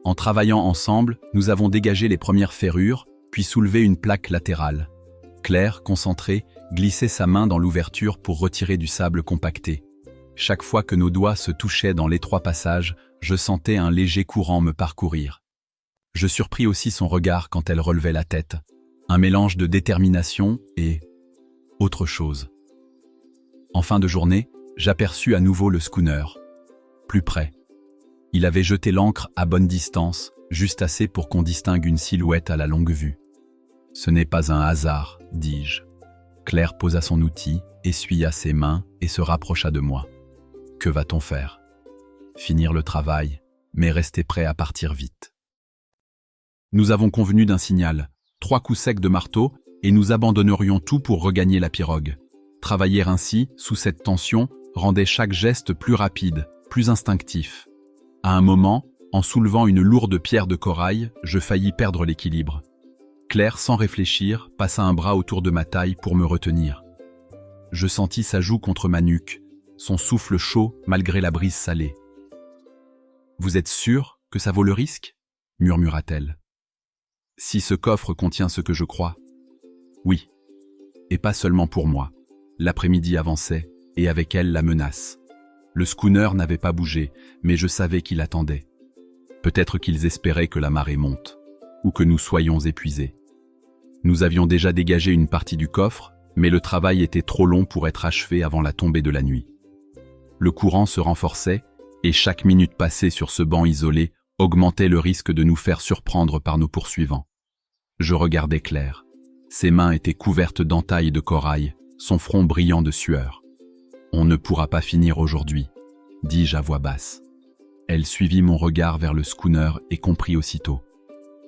En travaillant ensemble, nous avons dégagé les premières ferrures, puis soulevé une plaque latérale. Claire, concentrée, glissait sa main dans l'ouverture pour retirer du sable compacté. Chaque fois que nos doigts se touchaient dans l'étroit passage, je sentais un léger courant me parcourir. Je surpris aussi son regard quand elle relevait la tête. Un mélange de détermination et autre chose. En fin de journée, j'aperçus à nouveau le schooner. Plus près. Il avait jeté l'ancre à bonne distance, juste assez pour qu'on distingue une silhouette à la longue vue. « Ce n'est pas un hasard », dis-je. Claire posa son outil, essuya ses mains et se rapprocha de moi. « Que va-t-on faire ? Finir le travail, mais rester prêt à partir vite. » Nous avons convenu d'un signal. 3 coups secs de marteau, et nous abandonnerions tout pour regagner la pirogue. Travailler ainsi, sous cette tension, rendait chaque geste plus rapide, plus instinctif. À un moment, en soulevant une lourde pierre de corail, je faillis perdre l'équilibre. Claire, sans réfléchir, passa un bras autour de ma taille pour me retenir. Je sentis sa joue contre ma nuque, son souffle chaud malgré la brise salée. « Vous êtes sûr que ça vaut le risque ?» murmura-t-elle. Si ce coffre contient ce que je crois. Oui. Et pas seulement pour moi. L'après-midi avançait, et avec elle la menace. Le schooner n'avait pas bougé, mais je savais qu'il attendait. Peut-être qu'ils espéraient que la marée monte, ou que nous soyons épuisés. Nous avions déjà dégagé une partie du coffre, mais le travail était trop long pour être achevé avant la tombée de la nuit. Le courant se renforçait, et chaque minute passée sur ce banc isolé augmentait le risque de nous faire surprendre par nos poursuivants. Je regardais Claire. Ses mains étaient couvertes d'entailles de corail, son front brillant de sueur. « On ne pourra pas finir aujourd'hui », dis-je à voix basse. Elle suivit mon regard vers le schooner et comprit aussitôt.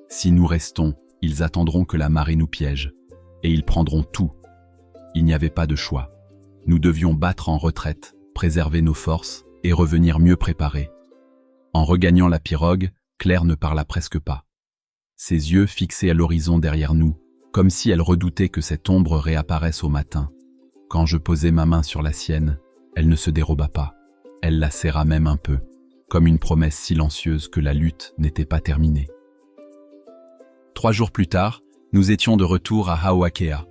Si nous restons, ils attendront que la marée nous piège, et ils prendront tout. Il n'y avait pas de choix. Nous devions battre en retraite, préserver nos forces et revenir mieux préparés. En regagnant la pirogue, Claire ne parla presque pas. Ses yeux fixés à l'horizon derrière nous, comme si elle redoutait que cette ombre réapparaisse au matin. Quand je posai ma main sur la sienne, elle ne se déroba pas. Elle la serra même un peu, comme une promesse silencieuse que la lutte n'était pas terminée. 3 jours plus tard, nous étions de retour à Haoakea.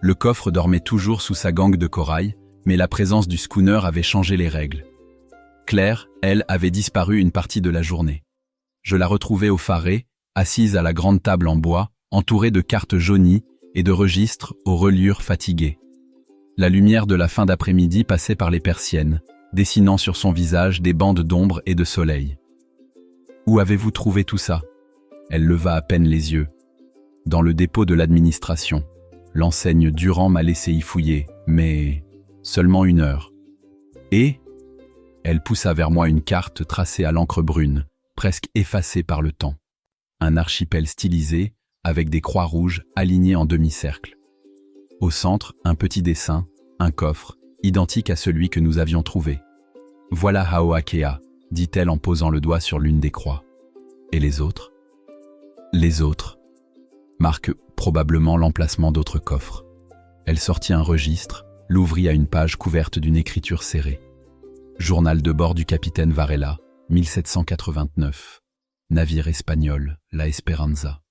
Le coffre dormait toujours sous sa gangue de corail, mais la présence du schooner avait changé les règles. Claire, elle, avait disparu une partie de la journée. Je la retrouvai au Faré, assise à la grande table en bois, entourée de cartes jaunies et de registres aux reliures fatiguées. La lumière de la fin d'après-midi passait par les persiennes, dessinant sur son visage des bandes d'ombre et de soleil. « Où avez-vous trouvé tout ça ?» Elle leva à peine les yeux. « Dans le dépôt de l'administration. L'enseigne Durand m'a laissé y fouiller, mais seulement 1 heure. Et ?» Elle poussa vers moi une carte tracée à l'encre brune, presque effacée par le temps. Un archipel stylisé, avec des croix rouges alignées en demi-cercle. Au centre, un petit dessin, un coffre, identique à celui que nous avions trouvé. « Voilà Haoakea », dit-elle en posant le doigt sur l'une des croix. « Et les autres ?» Les autres marquent probablement l'emplacement d'autres coffres. Elle sortit un registre, l'ouvrit à une page couverte d'une écriture serrée. Journal de bord du capitaine Varela, 1789. navire espagnol, la Esperanza.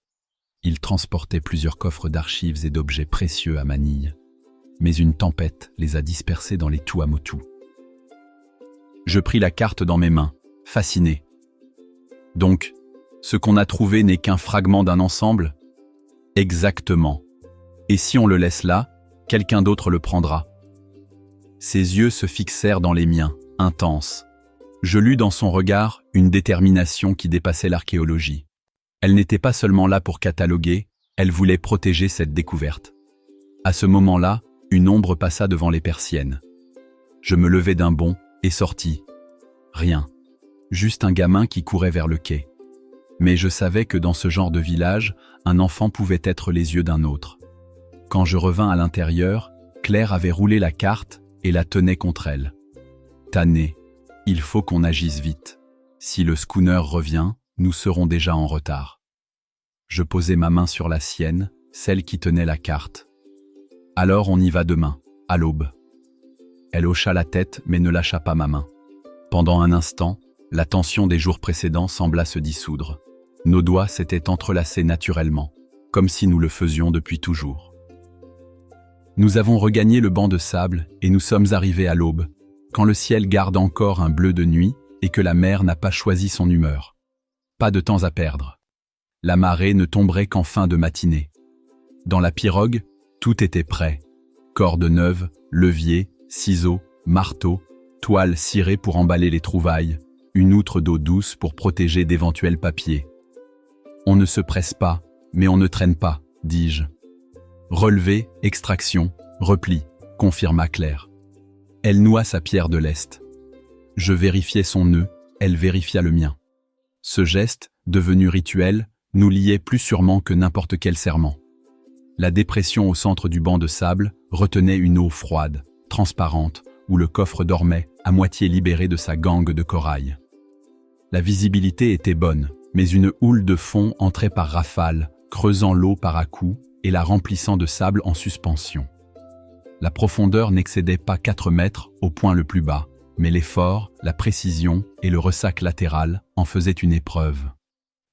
Il transportait plusieurs coffres d'archives et d'objets précieux à Manille. Mais une tempête les a dispersés dans les Tuamotu. Je pris la carte dans mes mains, fasciné. Donc, ce qu'on a trouvé n'est qu'un fragment d'un ensemble? Exactement. Et si on le laisse là, quelqu'un d'autre le prendra. Ses yeux se fixèrent dans les miens, intenses. Je lus dans son regard une détermination qui dépassait l'archéologie. Elle n'était pas seulement là pour cataloguer, elle voulait protéger cette découverte. À ce moment-là, une ombre passa devant les persiennes. Je me levai d'un bond et sortis. Rien. Juste un gamin qui courait vers le quai. Mais je savais que dans ce genre de village, un enfant pouvait être les yeux d'un autre. Quand je revins à l'intérieur, Claire avait roulé la carte et la tenait contre elle. Tané, il faut qu'on agisse vite. Si le schooner revient, nous serons déjà en retard. Je posai ma main sur la sienne, celle qui tenait la carte. Alors on y va demain, à l'aube. Elle hocha la tête mais ne lâcha pas ma main. Pendant un instant, la tension des jours précédents sembla se dissoudre. Nos doigts s'étaient entrelacés naturellement, comme si nous le faisions depuis toujours. Nous avons regagné le banc de sable et nous sommes arrivés à l'aube, quand le ciel garde encore un bleu de nuit et que la mer n'a pas choisi son humeur. Pas de temps à perdre. La marée ne tomberait qu'en fin de matinée. Dans la pirogue, tout était prêt. Cordes neuves, leviers, ciseaux, marteaux, toiles cirées pour emballer les trouvailles, une outre d'eau douce pour protéger d'éventuels papiers. On ne se presse pas, mais on ne traîne pas, dis-je. Relevé, extraction, repli, confirma Claire. Elle noua sa pierre de lest. Je vérifiai son nœud, elle vérifia le mien. Ce geste, devenu rituel, nous liait plus sûrement que n'importe quel serment. La dépression au centre du banc de sable retenait une eau froide, transparente, où le coffre dormait, à moitié libéré de sa gangue de corail. La visibilité était bonne, mais une houle de fond entrait par rafale, creusant l'eau par à-coups et la remplissant de sable en suspension. La profondeur n'excédait pas 4 mètres au point le plus bas, mais l'effort, la précision et le ressac latéral en faisaient une épreuve.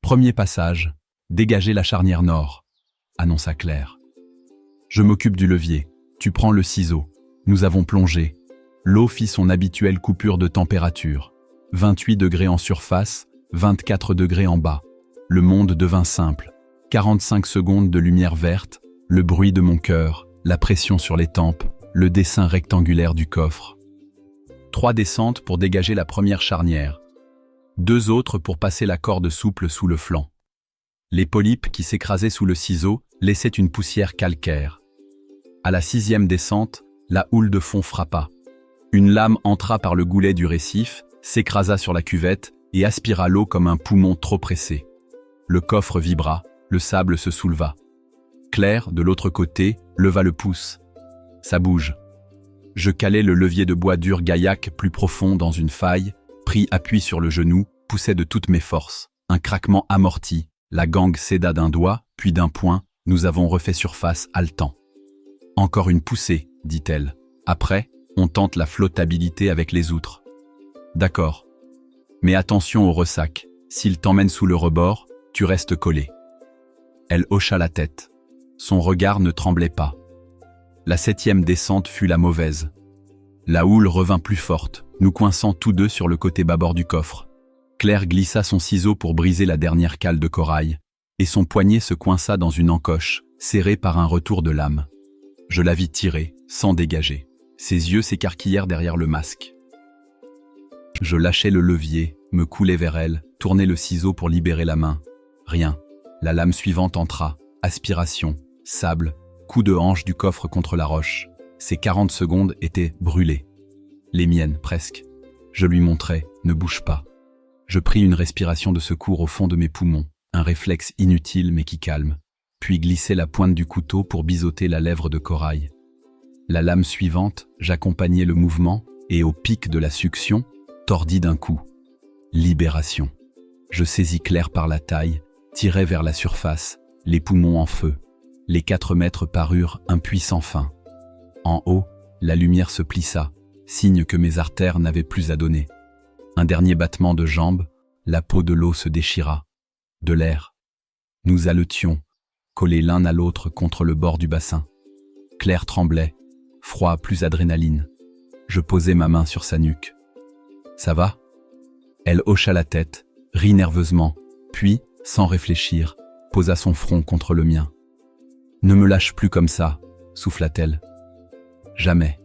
Premier passage, dégager la charnière nord, annonça Claire. Je m'occupe du levier, tu prends le ciseau. Nous avons plongé. L'eau fit son habituelle coupure de température. 28 degrés en surface, 24 degrés en bas. Le monde devint simple. 45 secondes de lumière verte, le bruit de mon cœur, la pression sur les tempes, le dessin rectangulaire du coffre. 3 descentes pour dégager la première charnière. 2 autres pour passer la corde souple sous le flanc. Les polypes qui s'écrasaient sous le ciseau laissaient une poussière calcaire. À la 6e descente, la houle de fond frappa. Une lame entra par le goulet du récif, s'écrasa sur la cuvette et aspira l'eau comme un poumon trop pressé. Le coffre vibra, le sable se souleva. Claire, de l'autre côté, leva le pouce. Ça bouge. Je calai le levier de bois dur gaillac plus profond dans une faille, pris appui sur le genou, poussai de toutes mes forces. Un craquement amorti, la gangue céda d'un doigt, puis d'un poing, nous avons refait surface haletant. Encore une poussée, dit-elle. Après, on tente la flottabilité avec les outres. D'accord. Mais attention au ressac. S'il t'emmène sous le rebord, tu restes collé. Elle hocha la tête. Son regard ne tremblait pas. La 7e descente fut la mauvaise. La houle revint plus forte, nous coinçant tous deux sur le côté bâbord du coffre. Claire glissa son ciseau pour briser la dernière cale de corail, et son poignet se coinça dans une encoche, serrée par un retour de lame. Je la vis tirer, sans dégager. Ses yeux s'écarquillèrent derrière le masque. Je lâchai le levier, me coulai vers elle, tournai le ciseau pour libérer la main. Rien. La lame suivante entra. Aspiration, sable, coup de hanche du coffre contre la roche. Ces 40 secondes étaient brûlées. Les miennes, presque. Je lui montrai, ne bouge pas. Je pris une respiration de secours au fond de mes poumons, un réflexe inutile mais qui calme, puis glissai la pointe du couteau pour biseauter la lèvre de corail. La lame suivante, j'accompagnai le mouvement et au pic de la succion, tordis d'un coup. Libération. Je saisis Claire par la taille, tirai vers la surface, les poumons en feu. Les 4 mètres parurent un puits sans fin. En haut, la lumière se plissa, signe que mes artères n'avaient plus à donner. Un dernier battement de jambes, la peau de l'eau se déchira, de l'air. Nous haletions, collés l'un à l'autre contre le bord du bassin. Claire tremblait, froid plus adrénaline. Je posai ma main sur sa nuque. « Ça va ?» Elle hocha la tête, rit nerveusement, puis, sans réfléchir, posa son front contre le mien. « Ne me lâche plus comme ça, » souffla-t-elle. « Jamais. »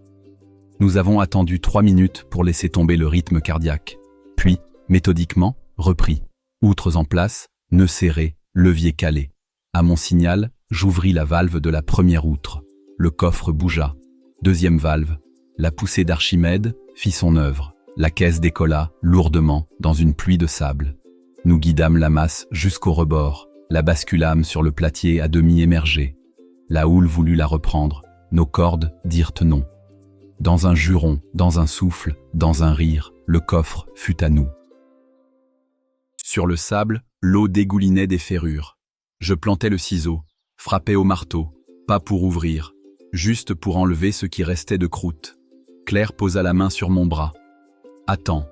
Nous avons attendu 3 minutes pour laisser tomber le rythme cardiaque. Puis, méthodiquement, repris. Outres en place, nœud serré, levier calé. À mon signal, j'ouvris la valve de la première outre. Le coffre bougea. Deuxième valve. La poussée d'Archimède fit son œuvre. La caisse décolla, lourdement, dans une pluie de sable. Nous guidâmes la masse jusqu'au rebord. La basculâmes sur le platier à demi émergé. La houle voulut la reprendre. Nos cordes dirent non. Dans un juron, dans un souffle, dans un rire, le coffre fut à nous. Sur le sable, l'eau dégoulinait des ferrures. Je plantai le ciseau, frappai au marteau, pas pour ouvrir, juste pour enlever ce qui restait de croûte. Claire posa la main sur mon bras. « Attends. »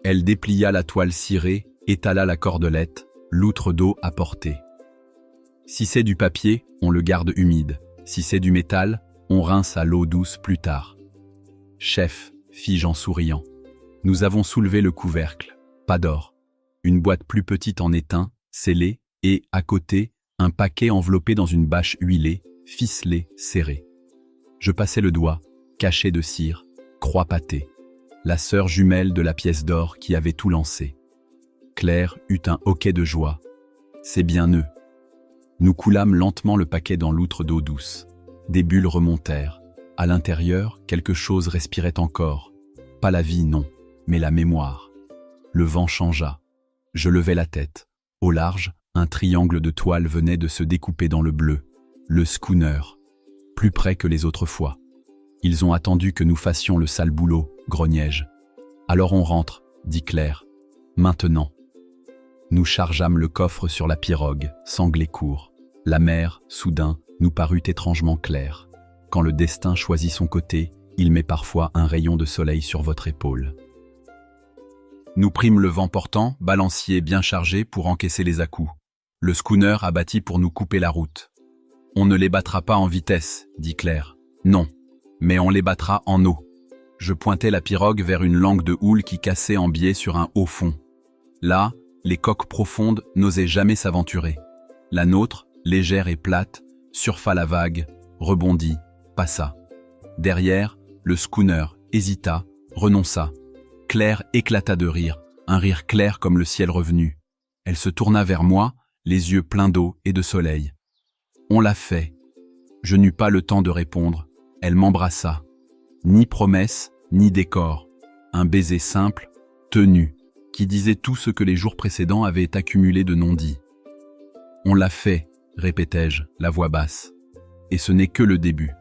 Elle déplia la toile cirée, étala la cordelette, l'outre d'eau à portée. Si c'est du papier, on le garde humide. Si c'est du métal, on rince à l'eau douce plus tard. « Chef, » fis-je en souriant. Nous avons soulevé le couvercle. Pas d'or. Une boîte plus petite en étain, scellée, et, à côté, un paquet enveloppé dans une bâche huilée, ficelée, serrée. Je passai le doigt, caché de cire, croix pâtée. La sœur jumelle de la pièce d'or qui avait tout lancé. Claire eut un hoquet de joie. C'est bien eux. Nous coulâmes lentement le paquet dans l'outre d'eau douce. Des bulles remontèrent. À l'intérieur, quelque chose respirait encore. Pas la vie, non, mais la mémoire. Le vent changea. Je levai la tête. Au large, un triangle de toile venait de se découper dans le bleu. Le schooner. Plus près que les autres fois. Ils ont attendu que nous fassions le sale boulot, grognai-je. Alors on rentre, dit Claire. Maintenant. Nous chargeâmes le coffre sur la pirogue, sanglé court. La mer, soudain, nous parut étrangement claire. Quand le destin choisit son côté, il met parfois un rayon de soleil sur votre épaule. Nous prîmes le vent portant, balancier bien chargé pour encaisser les à-coups. Le schooner abattit pour nous couper la route. On ne les battra pas en vitesse, dit Claire. Non, mais on les battra en eau. Je pointai la pirogue vers une langue de houle qui cassait en biais sur un haut fond. Là, les coques profondes n'osaient jamais s'aventurer. La nôtre, légère et plate, surfa la vague, rebondit, passa. Derrière, le schooner hésita, renonça. Claire éclata de rire, un rire clair comme le ciel revenu. Elle se tourna vers moi, les yeux pleins d'eau et de soleil. On l'a fait. Je n'eus pas le temps de répondre. Elle m'embrassa. Ni promesse, ni décor. Un baiser simple, tenu, qui disait tout ce que les jours précédents avaient accumulé de non-dits. On l'a fait, répétai-je, la voix basse. Et ce n'est que le début.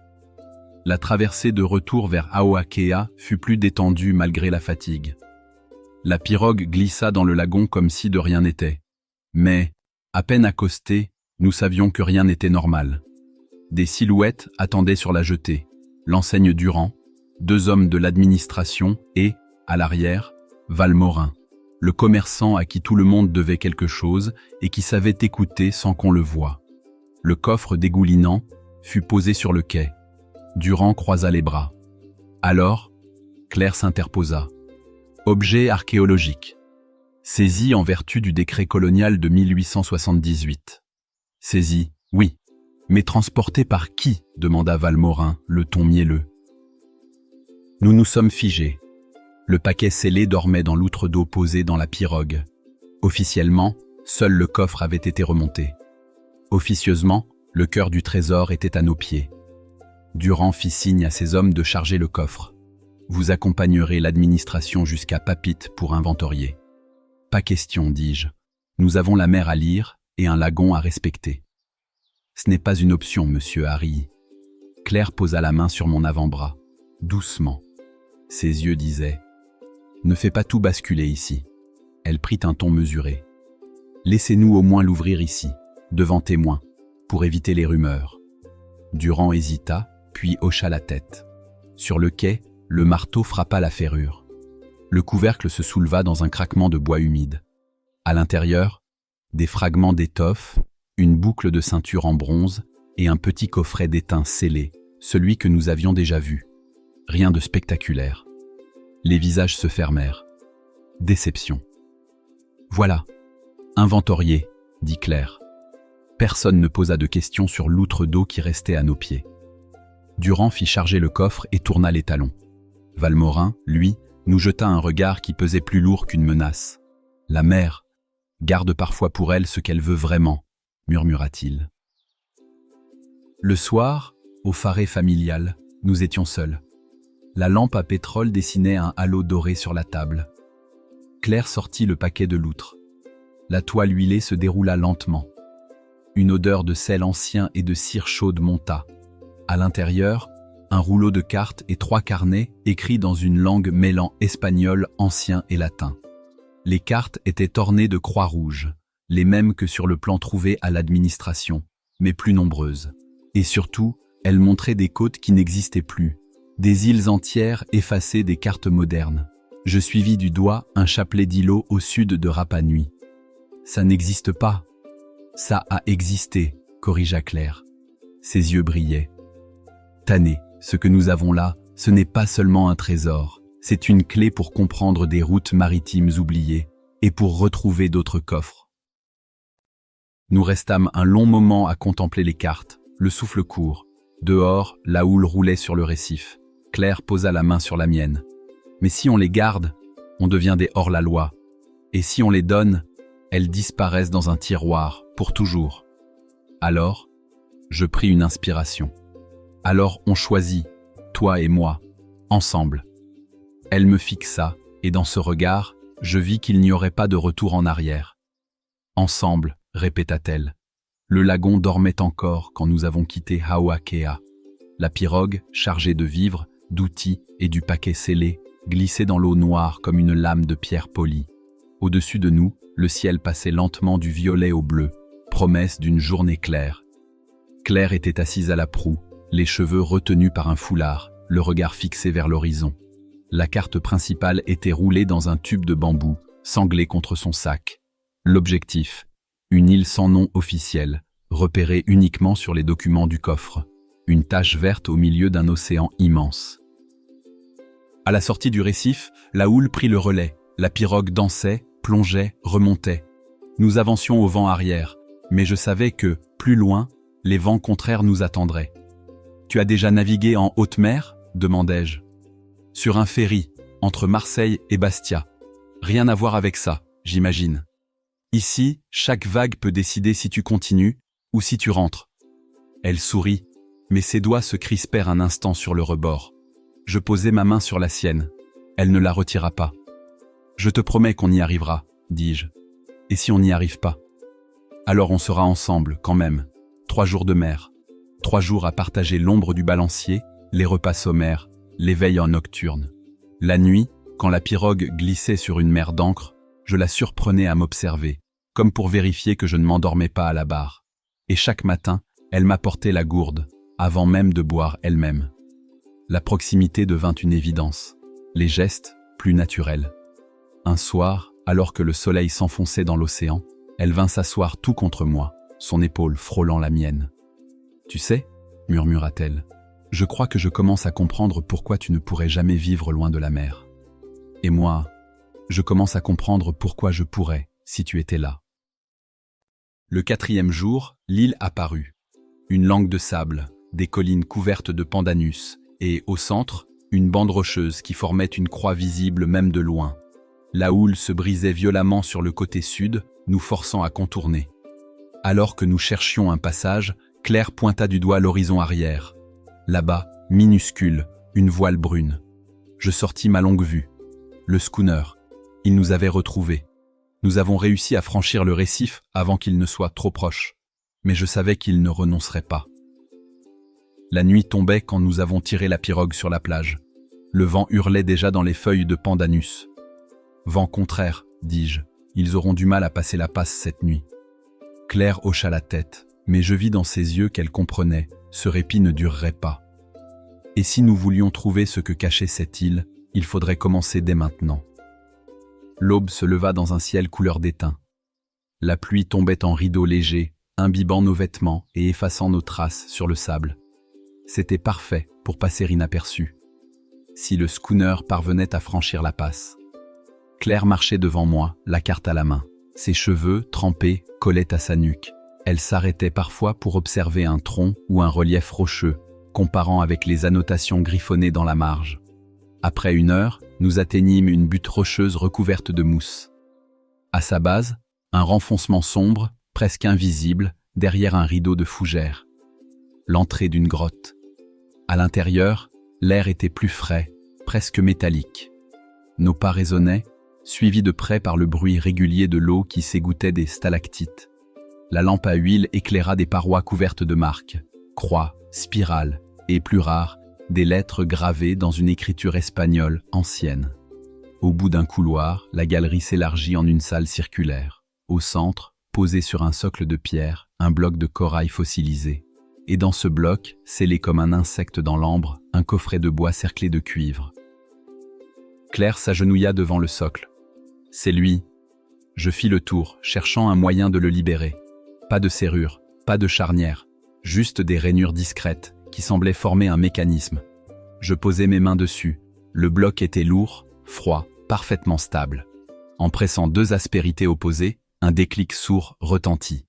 La traversée de retour vers Aoakea fut plus détendue malgré la fatigue. La pirogue glissa dans le lagon comme si de rien n'était. Mais, à peine accostés, nous savions que rien n'était normal. Des silhouettes attendaient sur la jetée. L'enseigne Durand, 2 hommes de l'administration et, à l'arrière, Valmorin, le commerçant à qui tout le monde devait quelque chose et qui savait écouter sans qu'on le voie. Le coffre dégoulinant fut posé sur le quai. Durand croisa les bras. Alors, Claire s'interposa. Objet archéologique. Saisi en vertu du décret colonial de 1878. Saisi, oui. Mais transporté par qui ? Demanda Valmorin, le ton mielleux. Nous nous sommes figés. Le paquet scellé dormait dans l'outre d'eau posée dans la pirogue. Officiellement, seul le coffre avait été remonté. Officieusement, le cœur du trésor était à nos pieds. Durand fit signe à ses hommes de charger le coffre. Vous accompagnerez l'administration jusqu'à Papeete pour inventorier. Pas question, dis-je. Nous avons la mer à lire et un lagon à respecter. Ce n'est pas une option, monsieur Harry. Claire posa la main sur mon avant-bras, doucement. Ses yeux disaient « Ne fais pas tout basculer ici ». Elle prit un ton mesuré. « Laissez-nous au moins l'ouvrir ici, devant témoins, pour éviter les rumeurs. » Durand hésita, puis hocha la tête. Sur le quai, le marteau frappa la ferrure. Le couvercle se souleva dans un craquement de bois humide. À l'intérieur, des fragments d'étoffe, une boucle de ceinture en bronze et un petit coffret d'étain scellé, celui que nous avions déjà vu. Rien de spectaculaire. Les visages se fermèrent. Déception. Voilà. Inventorié, dit Claire. Personne ne posa de questions sur l'outre d'eau qui restait à nos pieds. Durand fit charger le coffre et tourna les talons. Valmorin, lui, nous jeta un regard qui pesait plus lourd qu'une menace. La mère garde parfois pour elle ce qu'elle veut vraiment, murmura-t-il. Le soir, au faré familial, nous étions seuls. La lampe à pétrole dessinait un halo doré sur la table. Claire sortit le paquet de loutre. La toile huilée se déroula lentement. Une odeur de sel ancien et de cire chaude monta. À l'intérieur, un rouleau de cartes et 3 carnets écrits dans une langue mêlant espagnol, ancien et latin. Les cartes étaient ornées de croix rouges, les mêmes que sur le plan trouvé à l'administration, mais plus nombreuses. Et surtout, elles montraient des côtes qui n'existaient plus, des îles entières effacées des cartes modernes. Je suivis du doigt un chapelet d'îlots au sud de Rapa Nui. Ça n'existe pas. Ça a existé, corrigea Claire. Ses yeux brillaient. Tanné, ce que nous avons là, ce n'est pas seulement un trésor, c'est une clé pour comprendre des routes maritimes oubliées et pour retrouver d'autres coffres. Nous restâmes un long moment à contempler les cartes, le souffle court. Dehors, la houle roulait sur le récif. Claire posa la main sur la mienne. Mais si on les garde, on devient des hors-la-loi. Et si on les donne, elles disparaissent dans un tiroir, pour toujours. Alors, je pris une inspiration. Alors on choisit, toi et moi, ensemble. Elle me fixa, et dans ce regard, je vis qu'il n'y aurait pas de retour en arrière. Ensemble, répéta-t-elle. Le lagon dormait encore quand nous avons quitté Haoakea. La pirogue, chargée de vivres, d'outils et du paquet scellé, glissait dans l'eau noire comme une lame de pierre polie. Au-dessus de nous, le ciel passait lentement du violet au bleu, promesse d'une journée claire. Claire était assise à la proue, les cheveux retenus par un foulard, le regard fixé vers l'horizon. La carte principale était roulée dans un tube de bambou, sanglé contre son sac. L'objectif, une île sans nom officiel, repérée uniquement sur les documents du coffre. Une tache verte au milieu d'un océan immense. À la sortie du récif, la houle prit le relais. La pirogue dansait, plongeait, remontait. Nous avancions au vent arrière, mais je savais que, plus loin, les vents contraires nous attendraient. « Tu as déjà navigué en haute mer ?» demandai-je. « Sur un ferry, entre Marseille et Bastia. Rien à voir avec ça, j'imagine. Ici, chaque vague peut décider si tu continues ou si tu rentres. » Elle sourit, mais ses doigts se crispèrent un instant sur le rebord. Je posai ma main sur la sienne. Elle ne la retira pas. « Je te promets qu'on y arrivera, » dis-je. « Et si on n'y arrive pas ? Alors on sera ensemble, quand même. 3 jours de mer. 3 jours à partager l'ombre du balancier, les repas sommaires, les veilles en nocturne. La nuit, quand la pirogue glissait sur une mer d'encre, je la surprenais à m'observer, comme pour vérifier que je ne m'endormais pas à la barre. Et chaque matin, elle m'apportait la gourde, avant même de boire elle-même. La proximité devint une évidence, les gestes plus naturels. Un soir, alors que le soleil s'enfonçait dans l'océan, elle vint s'asseoir tout contre moi, son épaule frôlant la mienne. « Tu sais, » murmura-t-elle, « je crois que je commence à comprendre pourquoi tu ne pourrais jamais vivre loin de la mer. Et moi, je commence à comprendre pourquoi je pourrais, si tu étais là. » Le 4e jour, l'île apparut. Une langue de sable, des collines couvertes de pandanus, et, au centre, une bande rocheuse qui formait une croix visible même de loin. La houle se brisait violemment sur le côté sud, nous forçant à contourner. Alors que nous cherchions un passage, Claire pointa du doigt l'horizon arrière. Là-bas, minuscule, une voile brune. Je sortis ma longue vue. Le schooner. Il nous avait retrouvés. Nous avons réussi à franchir le récif avant qu'il ne soit trop proche. Mais je savais qu'il ne renoncerait pas. La nuit tombait quand nous avons tiré la pirogue sur la plage. Le vent hurlait déjà dans les feuilles de pandanus. « Vent contraire, dis-je, ils auront du mal à passer la passe cette nuit. » Claire hocha la tête, mais je vis dans ses yeux qu'elle comprenait, ce répit ne durerait pas. Et si nous voulions trouver ce que cachait cette île, il faudrait commencer dès maintenant. L'aube se leva dans un ciel couleur d'étain. La pluie tombait en rideaux légers, imbibant nos vêtements et effaçant nos traces sur le sable. C'était parfait pour passer inaperçu. Si le schooner parvenait à franchir la passe. Claire marchait devant moi, la carte à la main. Ses cheveux, trempés, collaient à sa nuque. Elle s'arrêtait parfois pour observer un tronc ou un relief rocheux, comparant avec les annotations griffonnées dans la marge. Après 1 heure, nous atteignîmes une butte rocheuse recouverte de mousse. À sa base, un renfoncement sombre, presque invisible, derrière un rideau de fougères. L'entrée d'une grotte. À l'intérieur, l'air était plus frais, presque métallique. Nos pas résonnaient, suivis de près par le bruit régulier de l'eau qui s'égouttait des stalactites. La lampe à huile éclaira des parois couvertes de marques, croix, spirales, et plus rares, des lettres gravées dans une écriture espagnole ancienne. Au bout d'un couloir, la galerie s'élargit en une salle circulaire. Au centre, posé sur un socle de pierre, un bloc de corail fossilisé. Et dans ce bloc, scellé comme un insecte dans l'ambre, un coffret de bois cerclé de cuivre. Claire s'agenouilla devant le socle. « C'est lui !» Je fis le tour, cherchant un moyen de le libérer. Pas de serrure, pas de charnière, juste des rainures discrètes qui semblaient former un mécanisme. Je posai mes mains dessus. Le bloc était lourd, froid, parfaitement stable. En pressant 2 aspérités opposées, un déclic sourd retentit.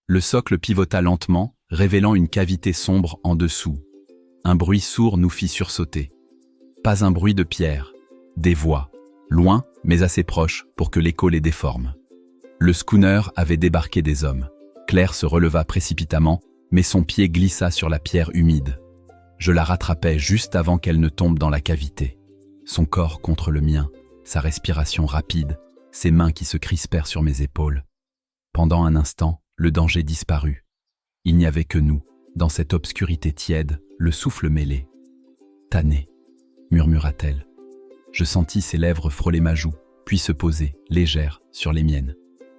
Le socle pivota lentement, révélant une cavité sombre en dessous. Un bruit sourd nous fit sursauter. Pas un bruit de pierre, des voix, loin mais assez proches pour que l'écho les déforme. Le schooner avait débarqué des hommes. Claire se releva précipitamment, mais son pied glissa sur la pierre humide. Je la rattrapais juste avant qu'elle ne tombe dans la cavité. Son corps contre le mien, sa respiration rapide, ses mains qui se crispèrent sur mes épaules. Pendant un instant, le danger disparut. Il n'y avait que nous, dans cette obscurité tiède, le souffle mêlé. « Tannée », murmura-t-elle. Je sentis ses lèvres frôler ma joue, puis se poser, légère, sur les miennes.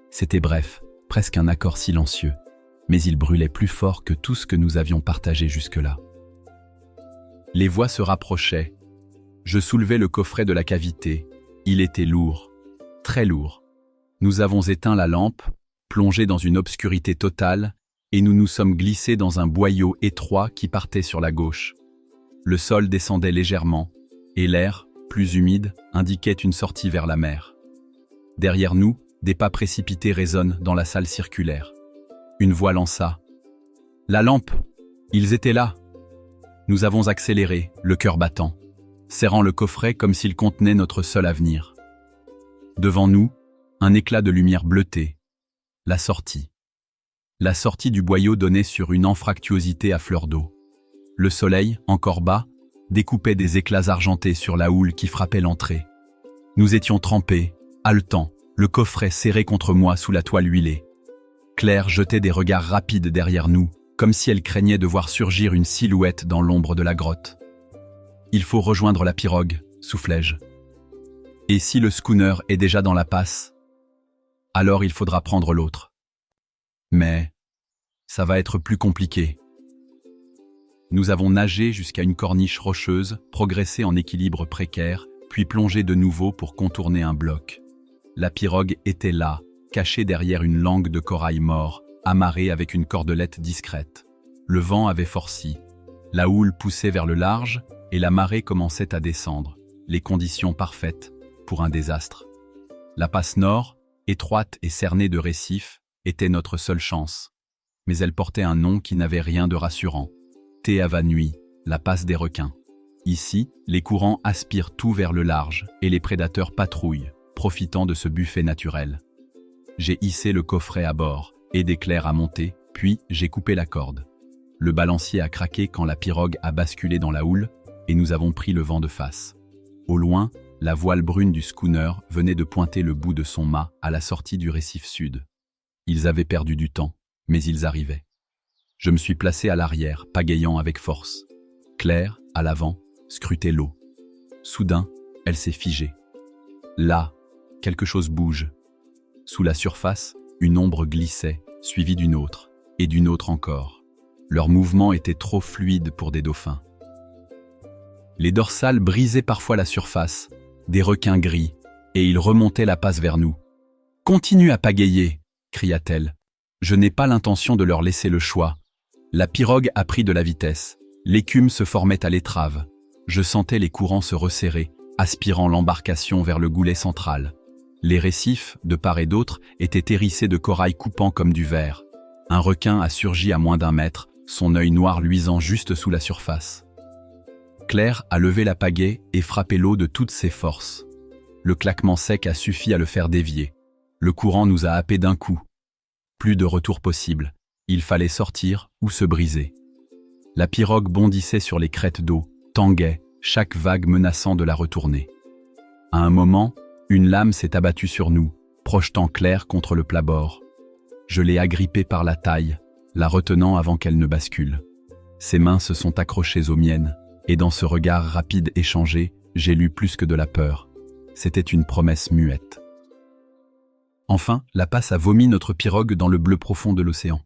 C'était bref, presque un accord silencieux, mais il brûlait plus fort que tout ce que nous avions partagé jusque-là. Les voix se rapprochaient. Je soulevai le coffret de la cavité. Il était lourd, très lourd. Nous avons éteint la lampe, plongé dans une obscurité totale, et nous nous sommes glissés dans un boyau étroit qui partait sur la gauche. Le sol descendait légèrement, et l'air, plus humide, indiquait une sortie vers la mer. Derrière nous, des pas précipités résonnent dans la salle circulaire. Une voix lança. « La lampe ! Ils étaient là !» Nous avons accéléré, le cœur battant, serrant le coffret comme s'il contenait notre seul avenir. Devant nous, un éclat de lumière bleutée. La sortie. La sortie du boyau donnait sur une anfractuosité à fleur d'eau. Le soleil, encore bas, découpait des éclats argentés sur la houle qui frappait l'entrée. Nous étions trempés, haletants, le coffret serré contre moi sous la toile huilée. Claire jetait des regards rapides derrière nous, comme si elle craignait de voir surgir une silhouette dans l'ombre de la grotte. « Il faut rejoindre la pirogue », soufflai-je. « Et si le schooner est déjà dans la passe, alors il faudra prendre l'autre. Mais ça va être plus compliqué. » Nous avons nagé jusqu'à une corniche rocheuse, progressé en équilibre précaire, puis plongé de nouveau pour contourner un bloc. La pirogue était là, cachée derrière une langue de corail mort, amarrée avec une cordelette discrète. Le vent avait forci. La houle poussait vers le large et la marée commençait à descendre. Les conditions parfaites pour un désastre. La passe nord, étroite et cernée de récifs, était notre seule chance. Mais elle portait un nom qui n'avait rien de rassurant. Te Avanui, la passe des requins. Ici, les courants aspirent tout vers le large et les prédateurs patrouillent, profitant de ce buffet naturel. J'ai hissé le coffret à bord, aidé Claire à monter, puis j'ai coupé la corde. Le balancier a craqué quand la pirogue a basculé dans la houle et nous avons pris le vent de face. Au loin, la voile brune du schooner venait de pointer le bout de son mât à la sortie du récif sud. Ils avaient perdu du temps, mais ils arrivaient. Je me suis placé à l'arrière, pagayant avec force. Claire, à l'avant, scrutait l'eau. Soudain, elle s'est figée. Là, quelque chose bouge. Sous la surface, une ombre glissait, suivie d'une autre, et d'une autre encore. Leur mouvement était trop fluide pour des dauphins. Les dorsales brisaient parfois la surface, des requins gris, et ils remontaient la passe vers nous. « Continue à pagayer !» cria-t-elle. Je n'ai pas l'intention de leur laisser le choix. La pirogue a pris de la vitesse. L'écume se formait à l'étrave. Je sentais les courants se resserrer, aspirant l'embarcation vers le goulet central. Les récifs, de part et d'autre, étaient hérissés de corail coupant comme du verre. Un requin a surgi à moins d'1 mètre, son œil noir luisant juste sous la surface. Claire a levé la pagaie et frappé l'eau de toutes ses forces. Le claquement sec a suffi à le faire dévier. Le courant nous a happés d'un coup. Plus de retour possible. Il fallait sortir ou se briser. La pirogue bondissait sur les crêtes d'eau, tanguait, chaque vague menaçant de la retourner. À un moment, une lame s'est abattue sur nous, projetant Claire contre le plat-bord. Je l'ai agrippée par la taille, la retenant avant qu'elle ne bascule. Ses mains se sont accrochées aux miennes, et dans ce regard rapide échangé, j'ai lu plus que de la peur. C'était une promesse muette. Enfin, la passe a vomi notre pirogue dans le bleu profond de l'océan.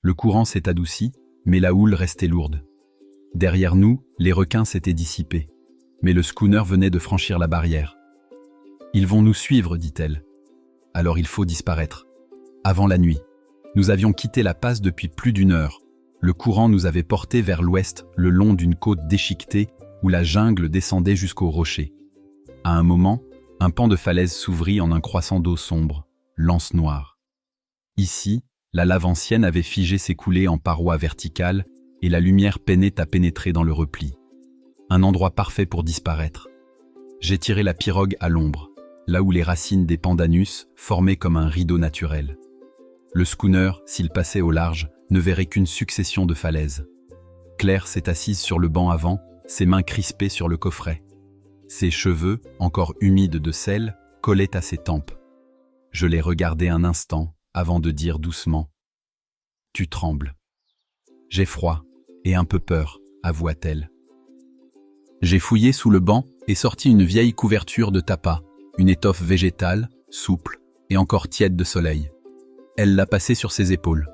Le courant s'est adouci, mais la houle restait lourde. Derrière nous, les requins s'étaient dissipés. Mais le schooner venait de franchir la barrière. « Ils vont nous suivre, dit-elle. Alors il faut disparaître. » Avant la nuit. Nous avions quitté la passe depuis plus d'1 heure. Le courant nous avait portés vers l'ouest, le long d'une côte déchiquetée où la jungle descendait jusqu'aux rochers. À un moment, un pan de falaise s'ouvrit en un croissant d'eau sombre, l'anse noire. Ici, la lave ancienne avait figé ses coulées en parois verticales et la lumière peinait à pénétrer dans le repli. Un endroit parfait pour disparaître. J'ai tiré la pirogue à l'ombre, là où les racines des pandanus formaient comme un rideau naturel. Le schooner, s'il passait au large, ne verrait qu'une succession de falaises. Claire s'est assise sur le banc avant, ses mains crispées sur le coffret. Ses cheveux, encore humides de sel, collaient à ses tempes. Je l'ai regardé un instant avant de dire doucement « Tu trembles. » « J'ai froid et un peu peur, avoua-t-elle. J'ai fouillé sous le banc et sorti une vieille couverture de tapa, une étoffe végétale, souple et encore tiède de soleil. Elle l'a passée sur ses épaules.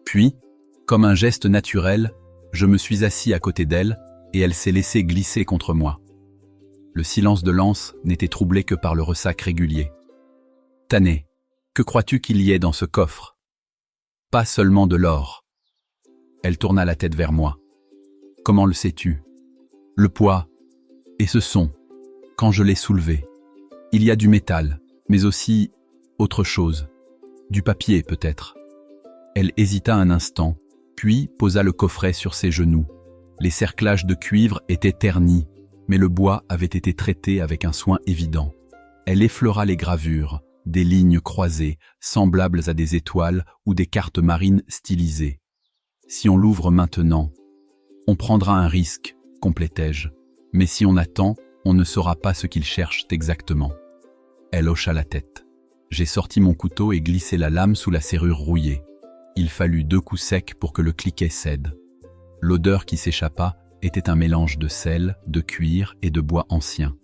Puis, comme un geste naturel, je me suis assis à côté d'elle et elle s'est laissée glisser contre moi. Le silence de l'anse n'était troublé que par le ressac régulier. « Tané, que crois-tu qu'il y ait dans ce coffre ? Pas seulement de l'or. » Elle tourna la tête vers moi. « Comment le sais-tu ? Le poids et ce son, quand je l'ai soulevé. Il y a du métal, mais aussi autre chose. Du papier peut-être. » Elle hésita un instant, puis posa le coffret sur ses genoux. Les cerclages de cuivre étaient ternis, mais le bois avait été traité avec un soin évident. Elle effleura les gravures, des lignes croisées, semblables à des étoiles ou des cartes marines stylisées. « Si on l'ouvre maintenant, on prendra un risque, complétai-je. Mais si on attend, on ne saura pas ce qu'ils cherchent exactement. » Elle hocha la tête. J'ai sorti mon couteau et glissé la lame sous la serrure rouillée. Il fallut 2 coups secs pour que le cliquet cède. L'odeur qui s'échappa était un mélange de sel, de cuir et de bois ancien.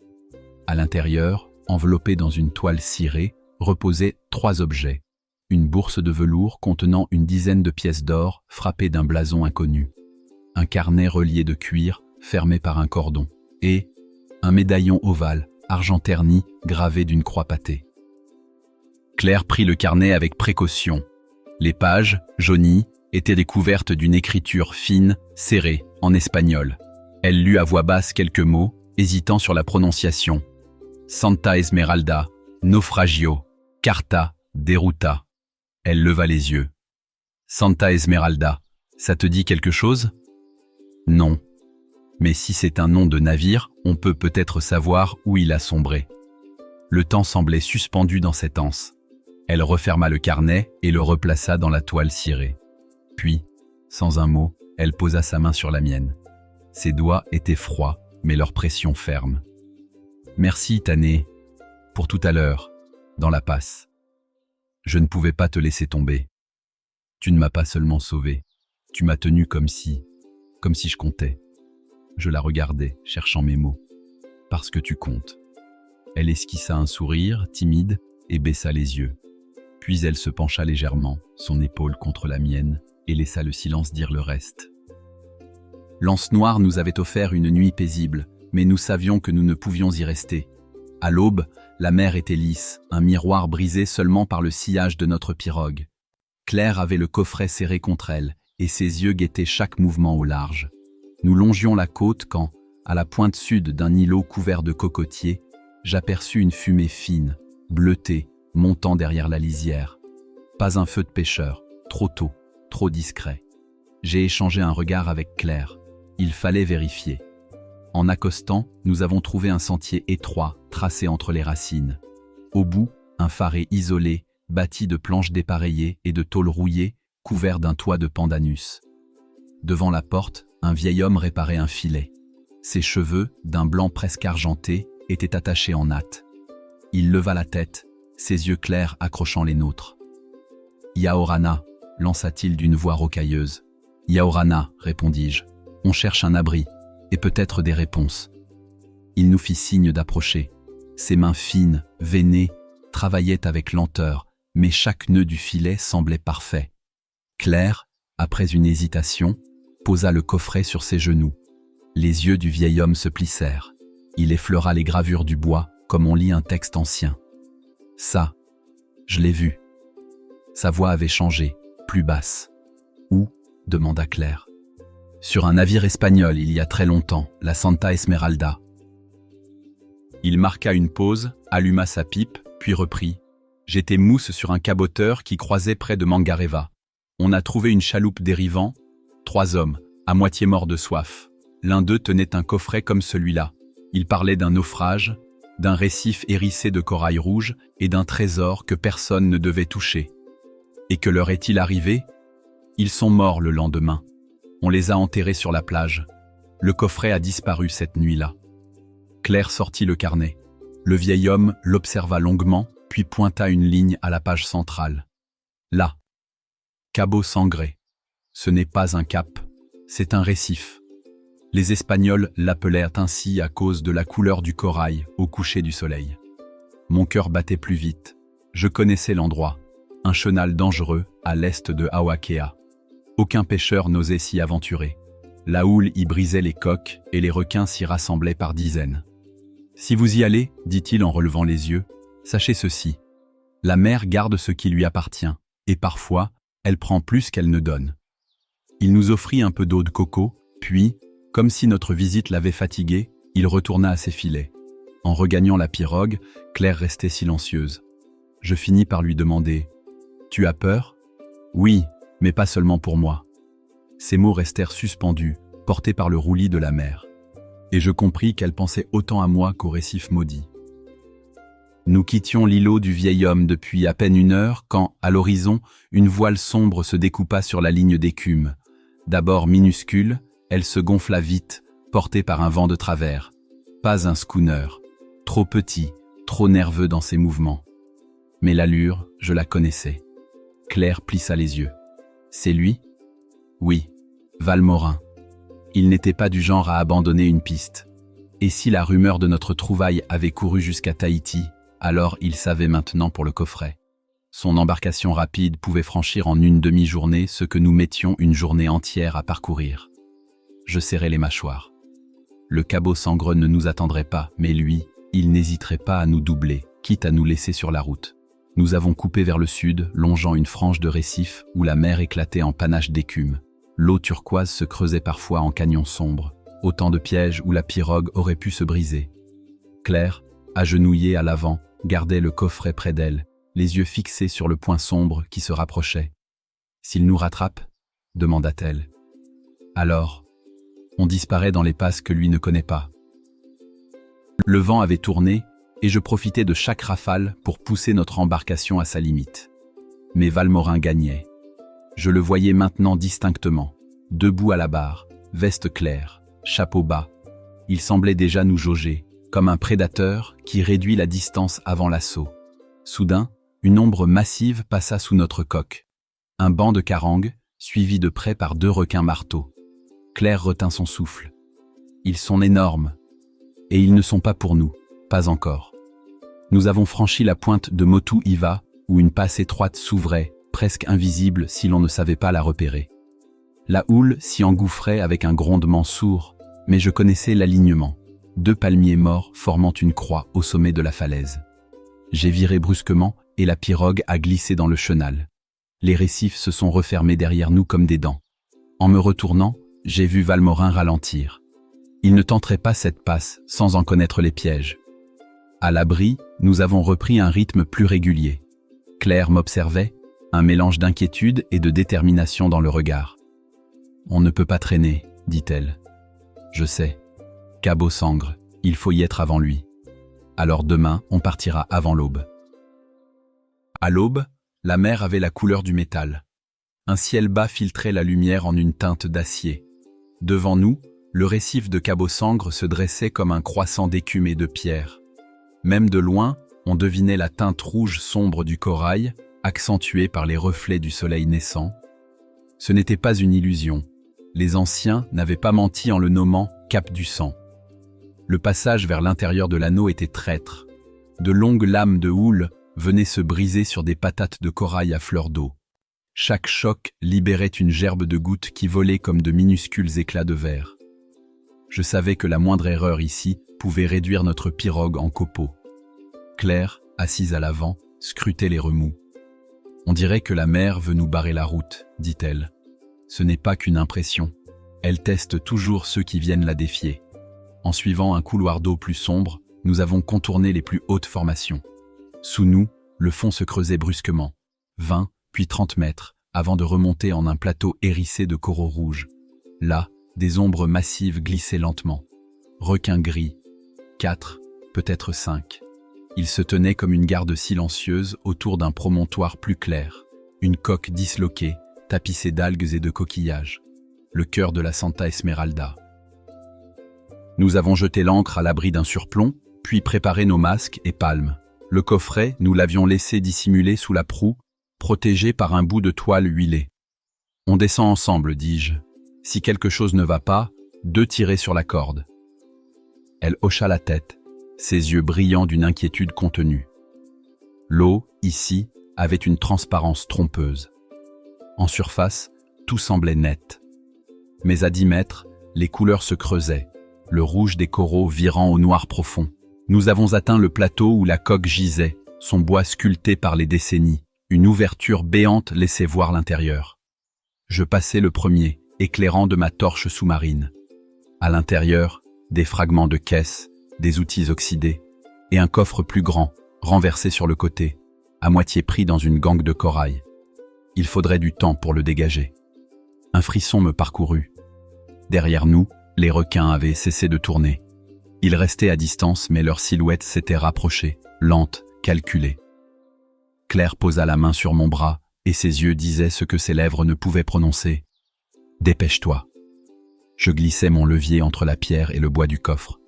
À l'intérieur, enveloppé dans une toile cirée, reposaient 3 objets. Une bourse de velours contenant une dizaine de pièces d'or frappées d'un blason inconnu. Un carnet relié de cuir, fermé par un cordon. Et un médaillon ovale, argent terni, gravé d'une croix pâtée. Claire prit le carnet avec précaution. Les pages, jaunies, étaient découvertes d'une écriture fine, serrée, en espagnol. Elle lut à voix basse quelques mots, hésitant sur la prononciation. Santa Esmeralda, naufragio, carta, deruta. Elle leva les yeux. Santa Esmeralda, ça te dit quelque chose ? Non. Mais si c'est un nom de navire, on peut peut-être savoir où il a sombré. Le temps semblait suspendu dans cette anse. Elle referma le carnet et le replaça dans la toile cirée. Puis, sans un mot, elle posa sa main sur la mienne. Ses doigts étaient froids, mais leur pression ferme. « Merci, Tané, pour tout à l'heure, dans la passe. Je ne pouvais pas te laisser tomber. Tu ne m'as pas seulement sauvé, tu m'as tenu comme si je comptais. » Je la regardais, cherchant mes mots. « Parce que tu comptes. » Elle esquissa un sourire, timide, et baissa les yeux. Puis elle se pencha légèrement, son épaule contre la mienne, et laissa le silence dire le reste. L'anse noire nous avait offert une nuit paisible, mais nous savions que nous ne pouvions y rester. À l'aube, la mer était lisse, un miroir brisé seulement par le sillage de notre pirogue. Claire avait le coffret serré contre elle, et ses yeux guettaient chaque mouvement au large. Nous longions la côte quand, à la pointe sud d'un îlot couvert de cocotiers, j'aperçus une fumée fine, bleutée, montant derrière la lisière. Pas un feu de pêcheur, trop tôt, trop discret. J'ai échangé un regard avec Claire. Il fallait vérifier. En accostant, nous avons trouvé un sentier étroit, tracé entre les racines. Au bout, un phare isolé, bâti de planches dépareillées et de tôles rouillées, couvert d'un toit de pandanus. Devant la porte, un vieil homme réparait un filet. Ses cheveux, d'un blanc presque argenté, étaient attachés en natte. Il leva la tête, ses yeux clairs accrochant les nôtres. « Yaorana » lança-t-il d'une voix rocailleuse. « Yaorana » répondis-je. « On cherche un abri, et peut-être des réponses. » Il nous fit signe d'approcher. Ses mains fines, veinées, travaillaient avec lenteur, mais chaque nœud du filet semblait parfait. Claire, après une hésitation, posa le coffret sur ses genoux. Les yeux du vieil homme se plissèrent. Il effleura les gravures du bois, comme on lit un texte ancien. « Ça, je l'ai vu. » Sa voix avait changé, plus basse. « Où ?» demanda Claire. « Sur un navire espagnol il y a très longtemps, la Santa Esmeralda. » Il marqua une pause, alluma sa pipe, puis reprit. « J'étais mousse sur un caboteur qui croisait près de Mangareva. On a trouvé une chaloupe dérivant, 3 hommes, à moitié morts de soif. L'un d'eux tenait un coffret comme celui-là. Il parlait d'un naufrage, d'un récif hérissé de corail rouge et d'un trésor que personne ne devait toucher. Et que leur est-il arrivé? Ils sont morts le lendemain. On les a enterrés sur la plage. Le coffret a disparu cette nuit-là. » Claire sortit le carnet. Le vieil homme l'observa longuement, puis pointa une ligne à la page centrale. Là. Cabo Sangre. Ce n'est pas un cap, c'est un récif. Les Espagnols l'appelèrent ainsi à cause de la couleur du corail au coucher du soleil. Mon cœur battait plus vite. Je connaissais l'endroit. Un chenal dangereux à l'est de Awakea. Aucun pêcheur n'osait s'y aventurer. La houle y brisait les coques et les requins s'y rassemblaient par dizaines. « Si vous y allez, dit-il en relevant les yeux, sachez ceci. La mer garde ce qui lui appartient, et parfois, elle prend plus qu'elle ne donne. » Il nous offrit un peu d'eau de coco, puis, comme si notre visite l'avait fatigué, il retourna à ses filets. En regagnant la pirogue, Claire restait silencieuse. Je finis par lui demander « Tu as peur ?»« Oui, mais pas seulement pour moi. » Ces mots restèrent suspendus, portés par le roulis de la mer. Et je compris qu'elle pensait autant à moi qu'au récif maudit. Nous quittions l'îlot du vieil homme depuis à peine 1 heure quand, à l'horizon, une voile sombre se découpa sur la ligne d'écume. D'abord minuscule, elle se gonfla vite, portée par un vent de travers. Pas un schooner, trop petit, trop nerveux dans ses mouvements. Mais l'allure, je la connaissais. Claire plissa les yeux. « C'est lui ?»« Oui, Valmorin. Il n'était pas du genre à abandonner une piste. Et si la rumeur de notre trouvaille avait couru jusqu'à Tahiti, alors il savait maintenant pour le coffret. Son embarcation rapide pouvait franchir en une demi-journée ce que nous mettions une journée entière à parcourir. Je serrai les mâchoires. Le Cabo Sangre ne nous attendrait pas, mais lui, il n'hésiterait pas à nous doubler, quitte à nous laisser sur la route. Nous avons coupé vers le sud, longeant une frange de récif où la mer éclatait en panache d'écume. L'eau turquoise se creusait parfois en canyon sombre, autant de pièges où la pirogue aurait pu se briser. Claire, agenouillée à l'avant, gardait le coffret près d'elle, les yeux fixés sur le point sombre qui se rapprochait. « S'il nous rattrape ?» demanda-t-elle. « Alors, on disparaît dans les passes que lui ne connaît pas. » Le vent avait tourné, et je profitais de chaque rafale pour pousser notre embarcation à sa limite. Mais Valmorin gagnait. Je le voyais maintenant distinctement, debout à la barre, veste claire, chapeau bas. Il semblait déjà nous jauger, comme un prédateur qui réduit la distance avant l'assaut. Soudain, une ombre massive passa sous notre coque. Un banc de carangues, suivi de près par 2 requins marteaux. Claire retint son souffle. Ils sont énormes. Et ils ne sont pas pour nous, pas encore. Nous avons franchi la pointe de Motu Iva, où une passe étroite s'ouvrait, presque invisible si l'on ne savait pas la repérer. La houle s'y engouffrait avec un grondement sourd, mais je connaissais l'alignement. 2 palmiers morts formant une croix au sommet de la falaise. J'ai viré brusquement et la pirogue a glissé dans le chenal. Les récifs se sont refermés derrière nous comme des dents. En me retournant, j'ai vu Valmorin ralentir. Il ne tenterait pas cette passe sans en connaître les pièges. À l'abri, nous avons repris un rythme plus régulier. Claire m'observait, un mélange d'inquiétude et de détermination dans le regard. « On ne peut pas traîner, dit-elle. Je sais. Cabossangre, il faut y être avant lui. Alors demain, on partira avant l'aube. » À l'aube, la mer avait la couleur du métal. Un ciel bas filtrait la lumière en une teinte d'acier. Devant nous, le récif de Cabossangre se dressait comme un croissant d'écume et de pierre. Même de loin, on devinait la teinte rouge sombre du corail, accentuée par les reflets du soleil naissant. Ce n'était pas une illusion. Les anciens n'avaient pas menti en le nommant Cap du Sang. Le passage vers l'intérieur de l'anneau était traître. De longues lames de houle venaient se briser sur des patates de corail à fleur d'eau. Chaque choc libérait une gerbe de gouttes qui volaient comme de minuscules éclats de verre. Je savais que la moindre erreur ici pouvait réduire notre pirogue en copeaux. Claire, assise à l'avant, scrutait les remous. « On dirait que la mer veut nous barrer la route, dit-elle. Ce n'est pas qu'une impression. Elle teste toujours ceux qui viennent la défier. En suivant un couloir d'eau plus sombre, nous avons contourné les plus hautes formations. Sous nous, le fond se creusait brusquement. 20, puis 30 mètres, avant de remonter en un plateau hérissé de coraux rouges. Là, des ombres massives glissaient lentement. Requins gris. 4, peut-être 5. Ils se tenaient comme une garde silencieuse autour d'un promontoire plus clair. Une coque disloquée, tapissée d'algues et de coquillages. Le cœur de la Santa Esmeralda. Nous avons jeté l'ancre à l'abri d'un surplomb, puis préparé nos masques et palmes. Le coffret, nous l'avions laissé dissimuler sous la proue, protégé par un bout de toile huilée. « On descend ensemble, dis-je. Si quelque chose ne va pas, 2 tirez sur la corde. » Elle hocha la tête, ses yeux brillants d'une inquiétude contenue. L'eau, ici, avait une transparence trompeuse. En surface, tout semblait net. Mais à 10 mètres, les couleurs se creusaient, le rouge des coraux virant au noir profond. Nous avons atteint le plateau où la coque gisait, son bois sculpté par les décennies. Une ouverture béante laissait voir l'intérieur. Je passai le premier, éclairant de ma torche sous-marine. À l'intérieur, des fragments de caisses, des outils oxydés, et un coffre plus grand, renversé sur le côté, à moitié pris dans une gangue de corail. Il faudrait du temps pour le dégager. Un frisson me parcourut. Derrière nous, les requins avaient cessé de tourner. Ils restaient à distance, mais leurs silhouettes s'étaient rapprochées, lentes, calculées. Claire posa la main sur mon bras, et ses yeux disaient ce que ses lèvres ne pouvaient prononcer. « Dépêche-toi !» Je glissai mon levier entre la pierre et le bois du coffre.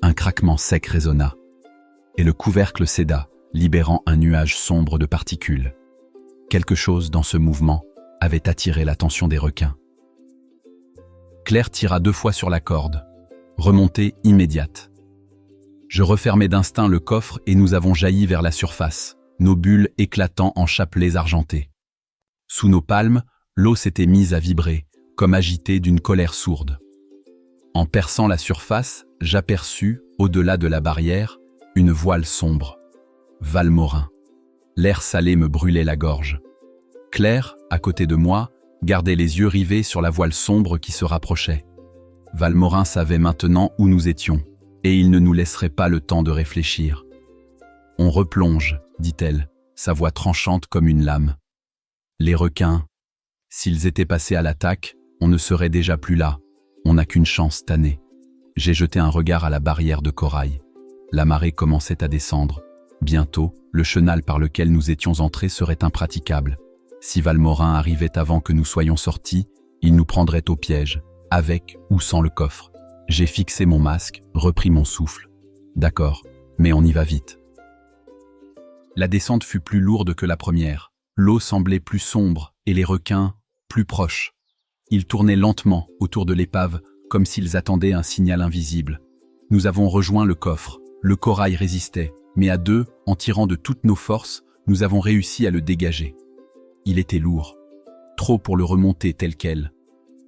Un craquement sec résonna, et le couvercle céda, libérant un nuage sombre de particules. Quelque chose dans ce mouvement avait attiré l'attention des requins. Claire tira 2 fois sur la corde. Remontée immédiate. Je refermai d'instinct le coffre et nous avons jailli vers la surface, nos bulles éclatant en chapelets argentés. Sous nos palmes, l'eau s'était mise à vibrer, comme agitée d'une colère sourde. En perçant la surface, j'aperçus, au-delà de la barrière, une voile sombre. Valmorin. L'air salé me brûlait la gorge. Claire, à côté de moi, gardait les yeux rivés sur la voile sombre qui se rapprochait. Valmorin savait maintenant où nous étions, et il ne nous laisserait pas le temps de réfléchir. « On replonge », dit-elle, sa voix tranchante comme une lame. Les requins, s'ils étaient passés à l'attaque, on ne serait déjà plus là. On n'a qu'une chance tannée. J'ai jeté un regard à la barrière de corail. La marée commençait à descendre. Bientôt, le chenal par lequel nous étions entrés serait impraticable. Si Valmorin arrivait avant que nous soyons sortis, il nous prendrait au piège, avec ou sans le coffre. J'ai fixé mon masque, repris mon souffle. D'accord, mais on y va vite. La descente fut plus lourde que la première. L'eau semblait plus sombre et les requins plus proches. Ils tournaient lentement autour de l'épave, comme s'ils attendaient un signal invisible. Nous avons rejoint le coffre. Le corail résistait, mais à 2, en tirant de toutes nos forces, nous avons réussi à le dégager. Il était lourd, trop pour le remonter tel quel.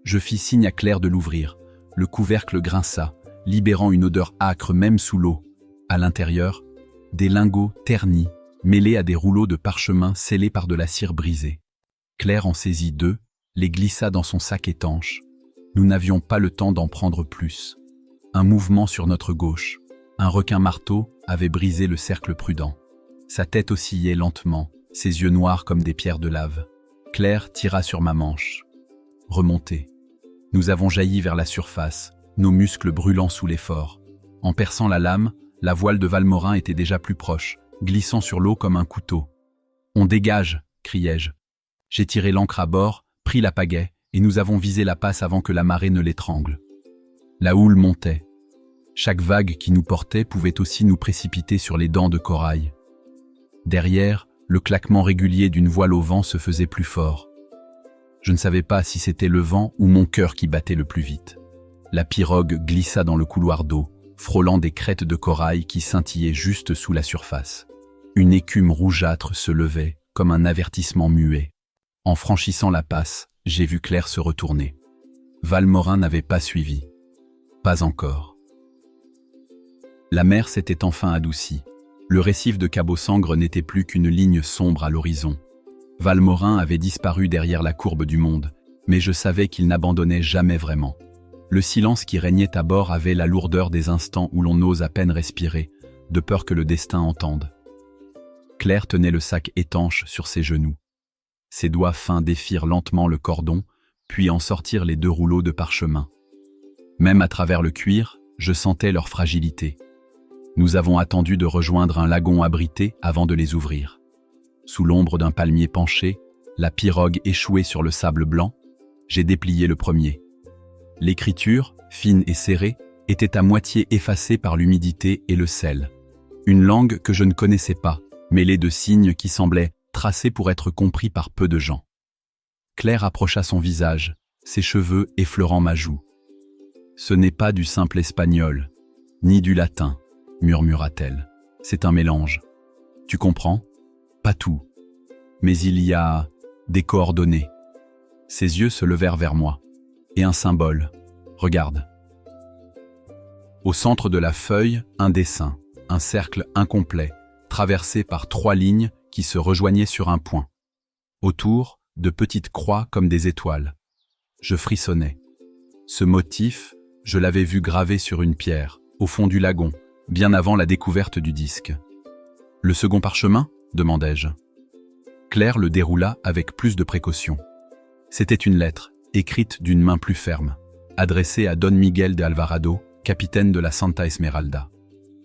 Je fis signe à Claire de l'ouvrir. Le couvercle grinça, libérant une odeur âcre même sous l'eau. À l'intérieur, des lingots ternis, mêlés à des rouleaux de parchemin scellés par de la cire brisée. Claire en saisit 2, les glissa dans son sac étanche. Nous n'avions pas le temps d'en prendre plus. Un mouvement sur notre gauche. Un requin-marteau avait brisé le cercle prudent. Sa tête oscillait lentement, ses yeux noirs comme des pierres de lave. Claire tira sur ma manche. Remontez. Nous avons jailli vers la surface, nos muscles brûlant sous l'effort. En perçant la lame, la voile de Valmorin était déjà plus proche, glissant sur l'eau comme un couteau. « On dégage !» criai-je. J'ai tiré l'ancre à bord, pris la pagaie, et nous avons visé la passe avant que la marée ne l'étrangle. La houle montait. Chaque vague qui nous portait pouvait aussi nous précipiter sur les dents de corail. Derrière, le claquement régulier d'une voile au vent se faisait plus fort. Je ne savais pas si c'était le vent ou mon cœur qui battait le plus vite. La pirogue glissa dans le couloir d'eau, frôlant des crêtes de corail qui scintillaient juste sous la surface. Une écume rougeâtre se levait, comme un avertissement muet. En franchissant la passe, j'ai vu Claire se retourner. Valmorin n'avait pas suivi. Pas encore. La mer s'était enfin adoucie. Le récif de Cabo-Sangre n'était plus qu'une ligne sombre à l'horizon. Valmorin avait disparu derrière la courbe du monde, mais je savais qu'il n'abandonnait jamais vraiment. Le silence qui régnait à bord avait la lourdeur des instants où l'on ose à peine respirer, de peur que le destin entende. Claire tenait le sac étanche sur ses genoux. Ses doigts fins défirent lentement le cordon, puis en sortirent les 2 rouleaux de parchemin. Même à travers le cuir, je sentais leur fragilité. Nous avons attendu de rejoindre un lagon abrité avant de les ouvrir. Sous l'ombre d'un palmier penché, la pirogue échouée sur le sable blanc, j'ai déplié le premier. L'écriture, fine et serrée, était à moitié effacée par l'humidité et le sel. Une langue que je ne connaissais pas, mêlée de signes qui semblaient tracés pour être compris par peu de gens. Claire approcha son visage, ses cheveux effleurant ma joue. « Ce n'est pas du simple espagnol, ni du latin, » murmura-t-elle. « C'est un mélange. Tu comprends ? Pas tout. Mais il y a des coordonnées. » Ses yeux se levèrent vers moi. « Et un symbole. Regarde. » Au centre de la feuille, un dessin, un cercle incomplet, traversé par 3 lignes qui se rejoignaient sur un point. Autour, de petites croix comme des étoiles. Je frissonnais. Ce motif, je l'avais vu gravé sur une pierre, au fond du lagon, bien avant la découverte du disque. « Le second parchemin ?» demandai-je. Claire le déroula avec plus de précaution. C'était une lettre, écrite d'une main plus ferme, adressée à Don Miguel de Alvarado, capitaine de la Santa Esmeralda.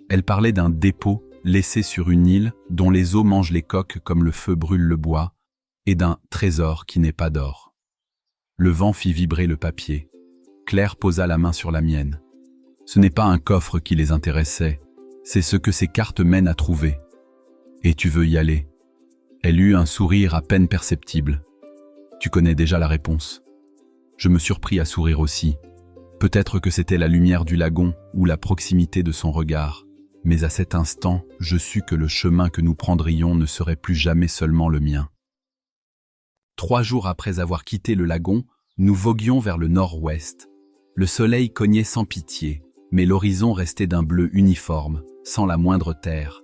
Elle parlait d'un dépôt laissé sur une île dont les eaux mangent les coques comme le feu brûle le bois, et d'un trésor qui n'est pas d'or. Le vent fit vibrer le papier. Claire posa la main sur la mienne. Ce n'est pas un coffre qui les intéressait, c'est ce que ces cartes mènent à trouver. Et tu veux y aller ? Elle eut un sourire à peine perceptible. Tu connais déjà la réponse. Je me surpris à sourire aussi. Peut-être que c'était la lumière du lagon ou la proximité de son regard. Mais à cet instant, je sus que le chemin que nous prendrions ne serait plus jamais seulement le mien. 3 jours après avoir quitté le lagon, nous voguions vers le nord-ouest. Le soleil cognait sans pitié, mais l'horizon restait d'un bleu uniforme, sans la moindre terre.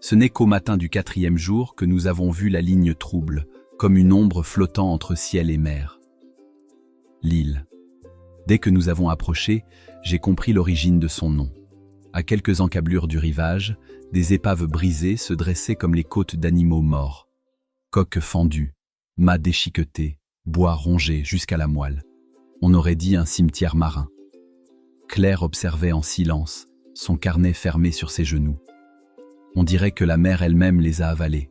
Ce n'est qu'au matin du 4e jour que nous avons vu la ligne trouble, comme une ombre flottant entre ciel et mer. L'île. Dès que nous avons approché, j'ai compris l'origine de son nom. À quelques encablures du rivage, des épaves brisées se dressaient comme les côtes d'animaux morts. Coques fendues, mâts déchiquetés, bois rongés jusqu'à la moelle. On aurait dit un cimetière marin. Claire observait en silence, son carnet fermé sur ses genoux. On dirait que la mer elle-même les a avalés.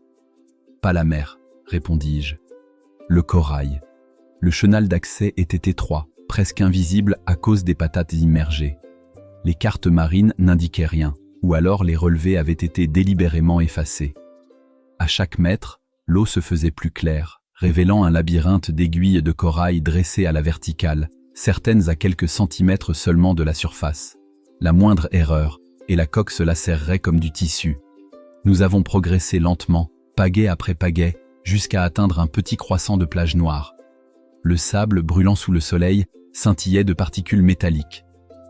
Pas la mer, répondis-je. Le corail. Le chenal d'accès était étroit, presque invisible à cause des patates immergées. Les cartes marines n'indiquaient rien, ou alors les relevés avaient été délibérément effacés. À chaque mètre, l'eau se faisait plus claire, révélant un labyrinthe d'aiguilles de corail dressées à la verticale, certaines à quelques centimètres seulement de la surface. La moindre erreur, et la coque se lacérerait comme du tissu. Nous avons progressé lentement, pagaie après pagaie, jusqu'à atteindre un petit croissant de plage noire. Le sable, brûlant sous le soleil, scintillait de particules métalliques.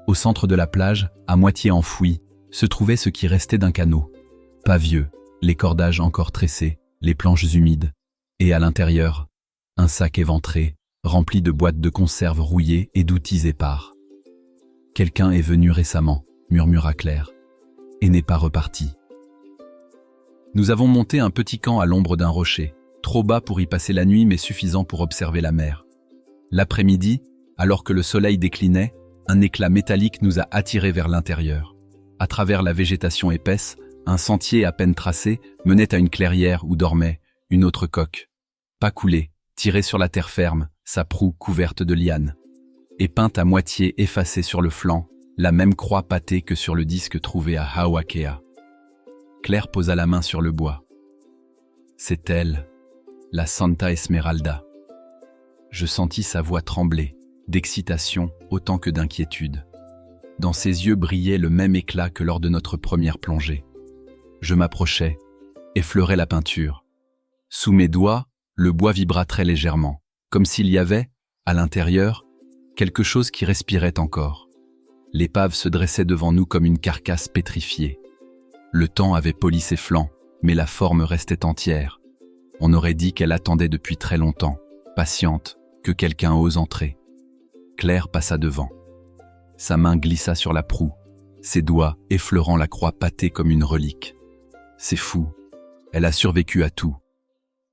Au centre de la plage, à moitié enfoui, se trouvait ce qui restait d'un canot. Pas vieux, les cordages encore tressés, les planches humides. Et à l'intérieur, un sac éventré, rempli de boîtes de conserve rouillées et d'outils épars. « Quelqu'un est venu récemment », murmura Claire, et n'est pas reparti. Nous avons monté un petit camp à l'ombre d'un rocher, trop bas pour y passer la nuit mais suffisant pour observer la mer. L'après-midi, alors que le soleil déclinait, un éclat métallique nous a attirés vers l'intérieur. À travers la végétation épaisse, un sentier à peine tracé menait à une clairière où dormait une autre coque. Pas coulée, tirée sur la terre ferme, sa proue couverte de lianes. Et peinte à moitié effacée sur le flanc, la même croix pâtée que sur le disque trouvé à Hawakea. Claire posa la main sur le bois. C'est elle, la Santa Esmeralda. Je sentis sa voix trembler, d'excitation autant que d'inquiétude. Dans ses yeux brillait le même éclat que lors de notre première plongée. Je m'approchai, effleurai la peinture. Sous mes doigts, le bois vibra très légèrement, comme s'il y avait, à l'intérieur, quelque chose qui respirait encore. L'épave se dressait devant nous comme une carcasse pétrifiée. Le temps avait poli ses flancs, mais la forme restait entière. On aurait dit qu'elle attendait depuis très longtemps, patiente, que quelqu'un ose entrer. Claire passa devant. Sa main glissa sur la proue, ses doigts effleurant la croix pâtée comme une relique. C'est fou, elle a survécu à tout.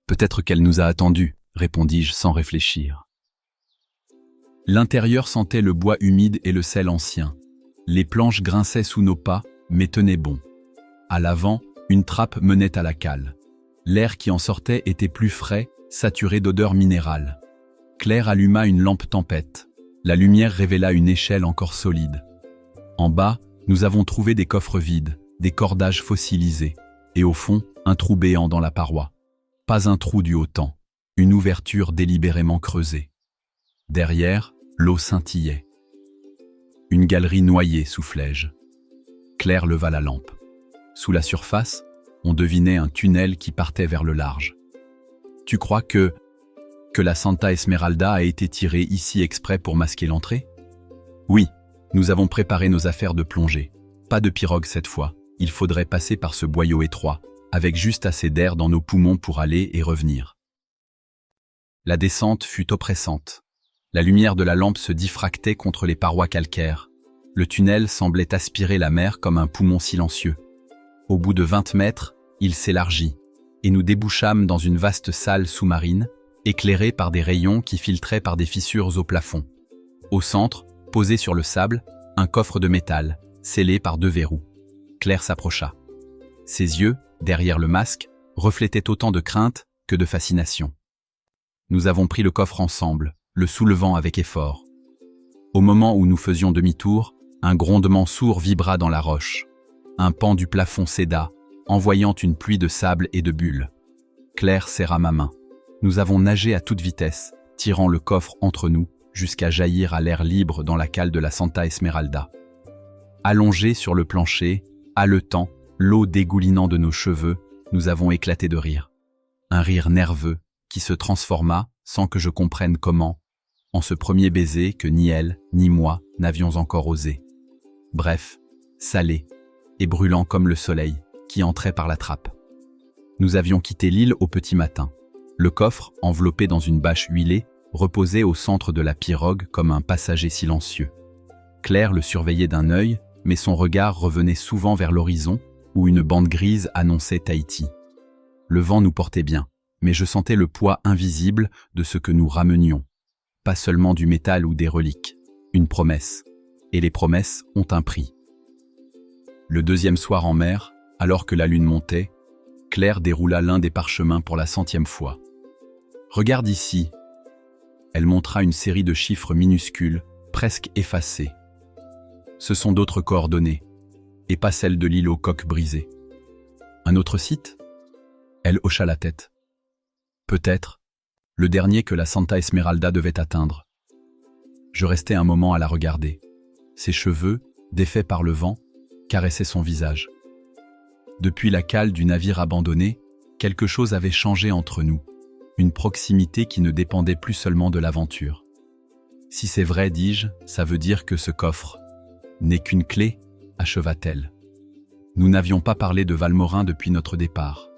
Peut-être qu'elle nous a attendus, répondis-je sans réfléchir. L'intérieur sentait le bois humide et le sel ancien. Les planches grinçaient sous nos pas, mais tenaient bon. À l'avant, une trappe menait à la cale. L'air qui en sortait était plus frais, saturé d'odeurs minérales. Claire alluma une lampe tempête. La lumière révéla une échelle encore solide. En bas, nous avons trouvé des coffres vides, des cordages fossilisés, et au fond, un trou béant dans la paroi. Pas un trou du haut temps, une ouverture délibérément creusée. Derrière, l'eau scintillait. Une galerie noyée, soufflai-je. Claire leva la lampe. Sous la surface, on devinait un tunnel qui partait vers le large. Tu crois que la Santa Esmeralda a été tirée ici exprès pour masquer l'entrée? Oui, nous avons préparé nos affaires de plongée. Pas de pirogue cette fois, il faudrait passer par ce boyau étroit, avec juste assez d'air dans nos poumons pour aller et revenir. La descente fut oppressante. La lumière de la lampe se diffractait contre les parois calcaires. Le tunnel semblait aspirer la mer comme un poumon silencieux. Au bout de 20 mètres, il s'élargit, et nous débouchâmes dans une vaste salle sous-marine, éclairée par des rayons qui filtraient par des fissures au plafond. Au centre, posé sur le sable, un coffre de métal, scellé par 2 verrous. Claire s'approcha. Ses yeux, derrière le masque, reflétaient autant de crainte que de fascination. Nous avons pris le coffre ensemble, le soulevant avec effort. Au moment où nous faisions demi-tour, un grondement sourd vibra dans la roche. Un pan du plafond céda, envoyant une pluie de sable et de bulles. Claire serra ma main. Nous avons nagé à toute vitesse, tirant le coffre entre nous, jusqu'à jaillir à l'air libre dans la cale de la Santa Esmeralda. Allongés sur le plancher, haletant, l'eau dégoulinant de nos cheveux, nous avons éclaté de rire. Un rire nerveux qui se transforma, sans que je comprenne comment, en ce premier baiser que ni elle, ni moi n'avions encore osé. Bref, salé et brûlant comme le soleil qui entrait par la trappe. Nous avions quitté l'île au petit matin. Le coffre, enveloppé dans une bâche huilée, reposait au centre de la pirogue comme un passager silencieux. Claire le surveillait d'un œil, mais son regard revenait souvent vers l'horizon, où une bande grise annonçait Tahiti. Le vent nous portait bien, mais je sentais le poids invisible de ce que nous ramenions. Pas seulement du métal ou des reliques, une promesse. Et les promesses ont un prix. Le deuxième soir en mer, alors que la lune montait, Claire déroula l'un des parchemins pour la 100e fois. « Regarde ici !» Elle montra une série de chiffres minuscules, presque effacés. Ce sont d'autres coordonnées, et pas celles de l'île aux coques brisées. Un autre site? Elle hocha la tête. Peut-être, le dernier que la Santa Esmeralda devait atteindre. Je restai un moment à la regarder. Ses cheveux, défaits par le vent, caressaient son visage. Depuis la cale du navire abandonné, quelque chose avait changé entre nous, une proximité qui ne dépendait plus seulement de l'aventure. Si c'est vrai, dis-je, ça veut dire que ce coffre, N'est qu'une clé, acheva-t-elle. Nous n'avions pas parlé de Valmorin depuis notre départ.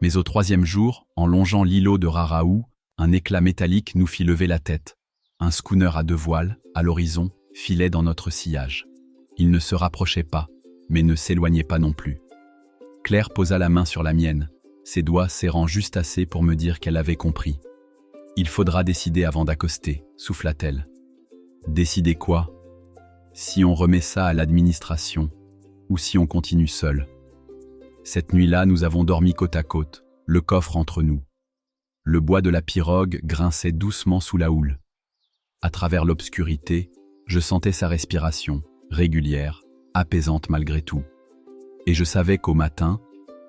Mais au 3e jour, en longeant l'îlot de Raraou, un éclat métallique nous fit lever la tête. Un schooner à 2 voiles, à l'horizon, filait dans notre sillage. Il ne se rapprochait pas, mais ne s'éloignait pas non plus. Claire posa la main sur la mienne, ses doigts serrant juste assez pour me dire qu'elle avait compris. « Il faudra décider avant d'accoster », souffla-t-elle. « Décider quoi ? Si on remet ça à l'administration, ou si on continue seul. Cette nuit-là, nous avons dormi côte à côte, le coffre entre nous. Le bois de la pirogue grinçait doucement sous la houle. À travers l'obscurité, je sentais sa respiration, régulière, apaisante malgré tout. Et je savais qu'au matin,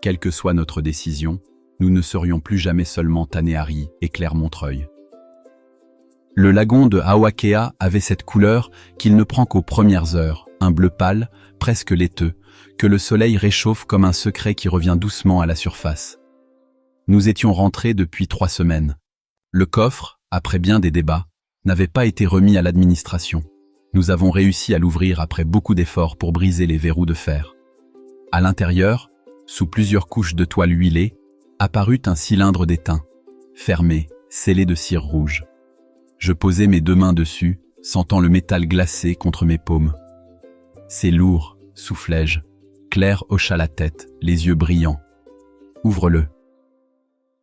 quelle que soit notre décision, nous ne serions plus jamais seulement Tanéhari et Claire Montreuil. Le lagon de Awakea avait cette couleur qu'il ne prend qu'aux premières heures, un bleu pâle, presque laiteux, que le soleil réchauffe comme un secret qui revient doucement à la surface. Nous étions rentrés depuis 3 semaines. Le coffre, après bien des débats, n'avait pas été remis à l'administration. Nous avons réussi à l'ouvrir après beaucoup d'efforts pour briser les verrous de fer. À l'intérieur, sous plusieurs couches de toile huilée, apparut un cylindre d'étain, fermé, scellé de cire rouge. Je posai mes 2 mains dessus, sentant le métal glacé contre mes paumes. « C'est lourd », soufflai-je. Claire hocha la tête, les yeux brillants. « Ouvre-le. »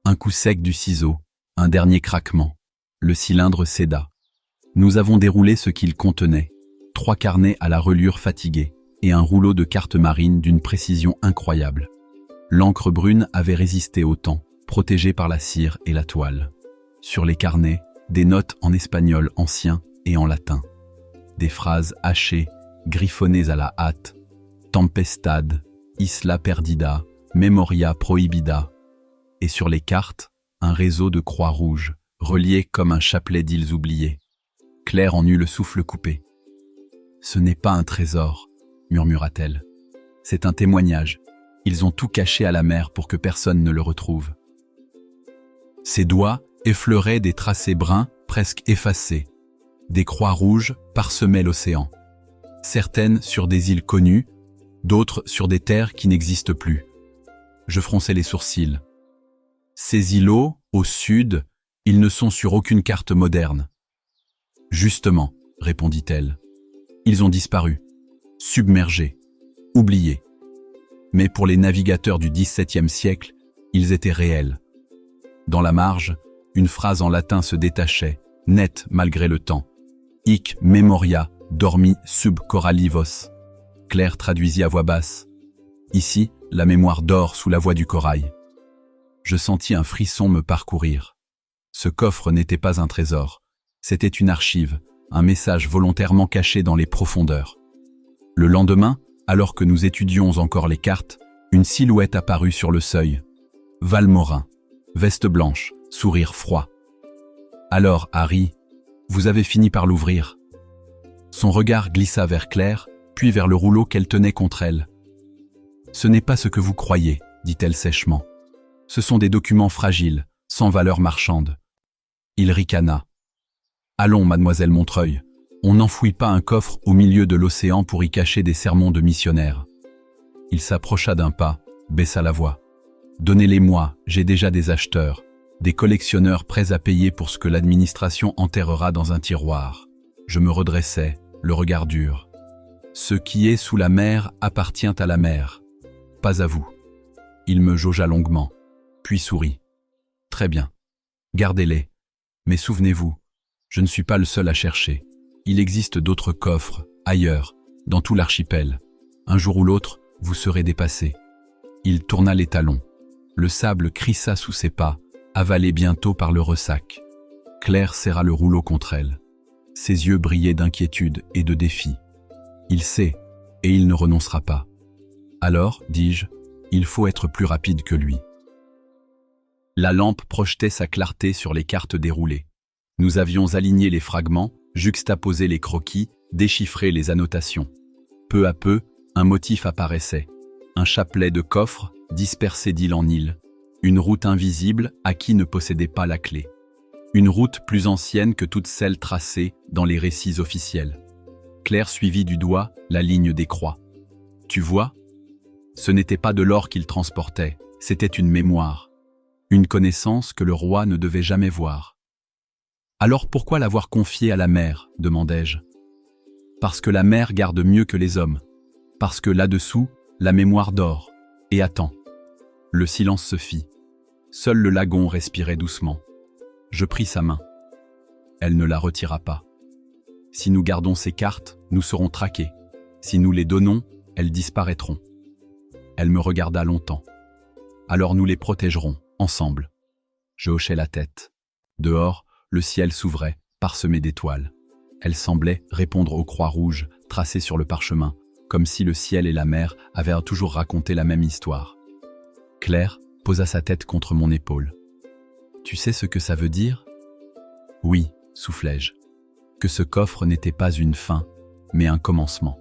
Un coup sec du ciseau, un dernier craquement. Le cylindre céda. Nous avons déroulé ce qu'il contenait. 3 carnets à la reliure fatiguée et un rouleau de cartes marines d'une précision incroyable. L'encre brune avait résisté au temps, protégée par la cire et la toile. Sur les carnets, des notes en espagnol ancien et en latin. Des phrases hachées, griffonnées à la hâte. Tempestad, Isla Perdida, Memoria Prohibida. Et sur les cartes, un réseau de croix rouges, reliées comme un chapelet d'îles oubliées. Claire en eut le souffle coupé. « Ce n'est pas un trésor », murmura-t-elle. « C'est un témoignage. Ils ont tout caché à la mer pour que personne ne le retrouve. » Ses doigts effleuraient des tracés bruns presque effacés. Des croix rouges parsemaient l'océan. Certaines sur des îles connues, d'autres sur des terres qui n'existent plus. Je fronçai les sourcils. Ces îlots, au sud, ils ne sont sur aucune carte moderne. Justement, répondit-elle. Ils ont disparu, submergés, oubliés. Mais pour les navigateurs du XVIIe siècle, ils étaient réels. Dans la marge, une phrase en latin se détachait, nette malgré le temps. Hic memoria dormi sub corallivos. Claire traduisit à voix basse. Ici, la mémoire dort sous la voix du corail. Je sentis un frisson me parcourir. Ce coffre n'était pas un trésor. C'était une archive, un message volontairement caché dans les profondeurs. Le lendemain, alors que nous étudions encore les cartes, une silhouette apparut sur le seuil. Valmorin, veste blanche, sourire froid. « Alors, Harry, vous avez fini par l'ouvrir ?» Son regard glissa vers Claire, puis vers le rouleau qu'elle tenait contre elle. « Ce n'est pas ce que vous croyez, » dit-elle sèchement. « Ce sont des documents fragiles, sans valeur marchande. » Il ricana. « Allons, mademoiselle Montreuil, on n'enfouit pas un coffre au milieu de l'océan pour y cacher des sermons de missionnaires. » Il s'approcha d'un pas, baissa la voix. « Donnez-les-moi, j'ai déjà des acheteurs, des collectionneurs prêts à payer pour ce que l'administration enterrera dans un tiroir. » Je me redressai, le regard dur. « Ce qui est sous la mer appartient à la mer, pas à vous. » Il me jaugea longuement, puis sourit. « Très bien, gardez-les. Mais souvenez-vous, je ne suis pas le seul à chercher. Il existe d'autres coffres, ailleurs, dans tout l'archipel. Un jour ou l'autre, vous serez dépassés. » Il tourna les talons. Le sable crissa sous ses pas, avalé bientôt par le ressac. Claire serra le rouleau contre elle. Ses yeux brillaient d'inquiétude et de défi. Il sait, et il ne renoncera pas. Alors, dis-je, il faut être plus rapide que lui. La lampe projetait sa clarté sur les cartes déroulées. Nous avions aligné les fragments, juxtaposé les croquis, déchiffré les annotations. Peu à peu, un motif apparaissait. Un chapelet de coffres, dispersé d'île en île. Une route invisible à qui ne possédait pas la clé. Une route plus ancienne que toutes celles tracées dans les récits officiels. Claire suivit du doigt la ligne des croix. Tu vois? Ce n'était pas de l'or qu'il transportait, c'était une mémoire. Une connaissance que le roi ne devait jamais voir. Alors pourquoi l'avoir confiée à la mer, demandai-je. Parce que la mer garde mieux que les hommes. Parce que là-dessous, la mémoire dort. Et attend. Le silence se fit. Seul le lagon respirait doucement. Je pris sa main. Elle ne la retira pas. Si nous gardons ces cartes, nous serons traqués. Si nous les donnons, elles disparaîtront. Elle me regarda longtemps. Alors nous les protégerons, ensemble. Je hochai la tête. Dehors, le ciel s'ouvrait, parsemé d'étoiles. Elle semblait répondre aux croix rouges tracées sur le parchemin, comme si le ciel et la mer avaient toujours raconté la même histoire. Claire posa sa tête contre mon épaule. « Tu sais ce que ça veut dire ?»« Oui, soufflai-je. Que ce coffre n'était pas une fin, mais un commencement.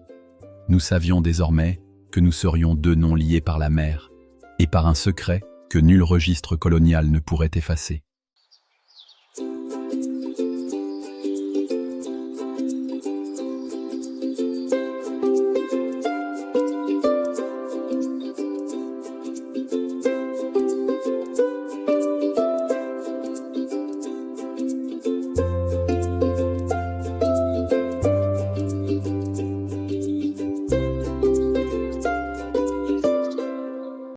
Nous savions désormais que nous serions deux noms liés par la mer, et par un secret que nul registre colonial ne pourrait effacer.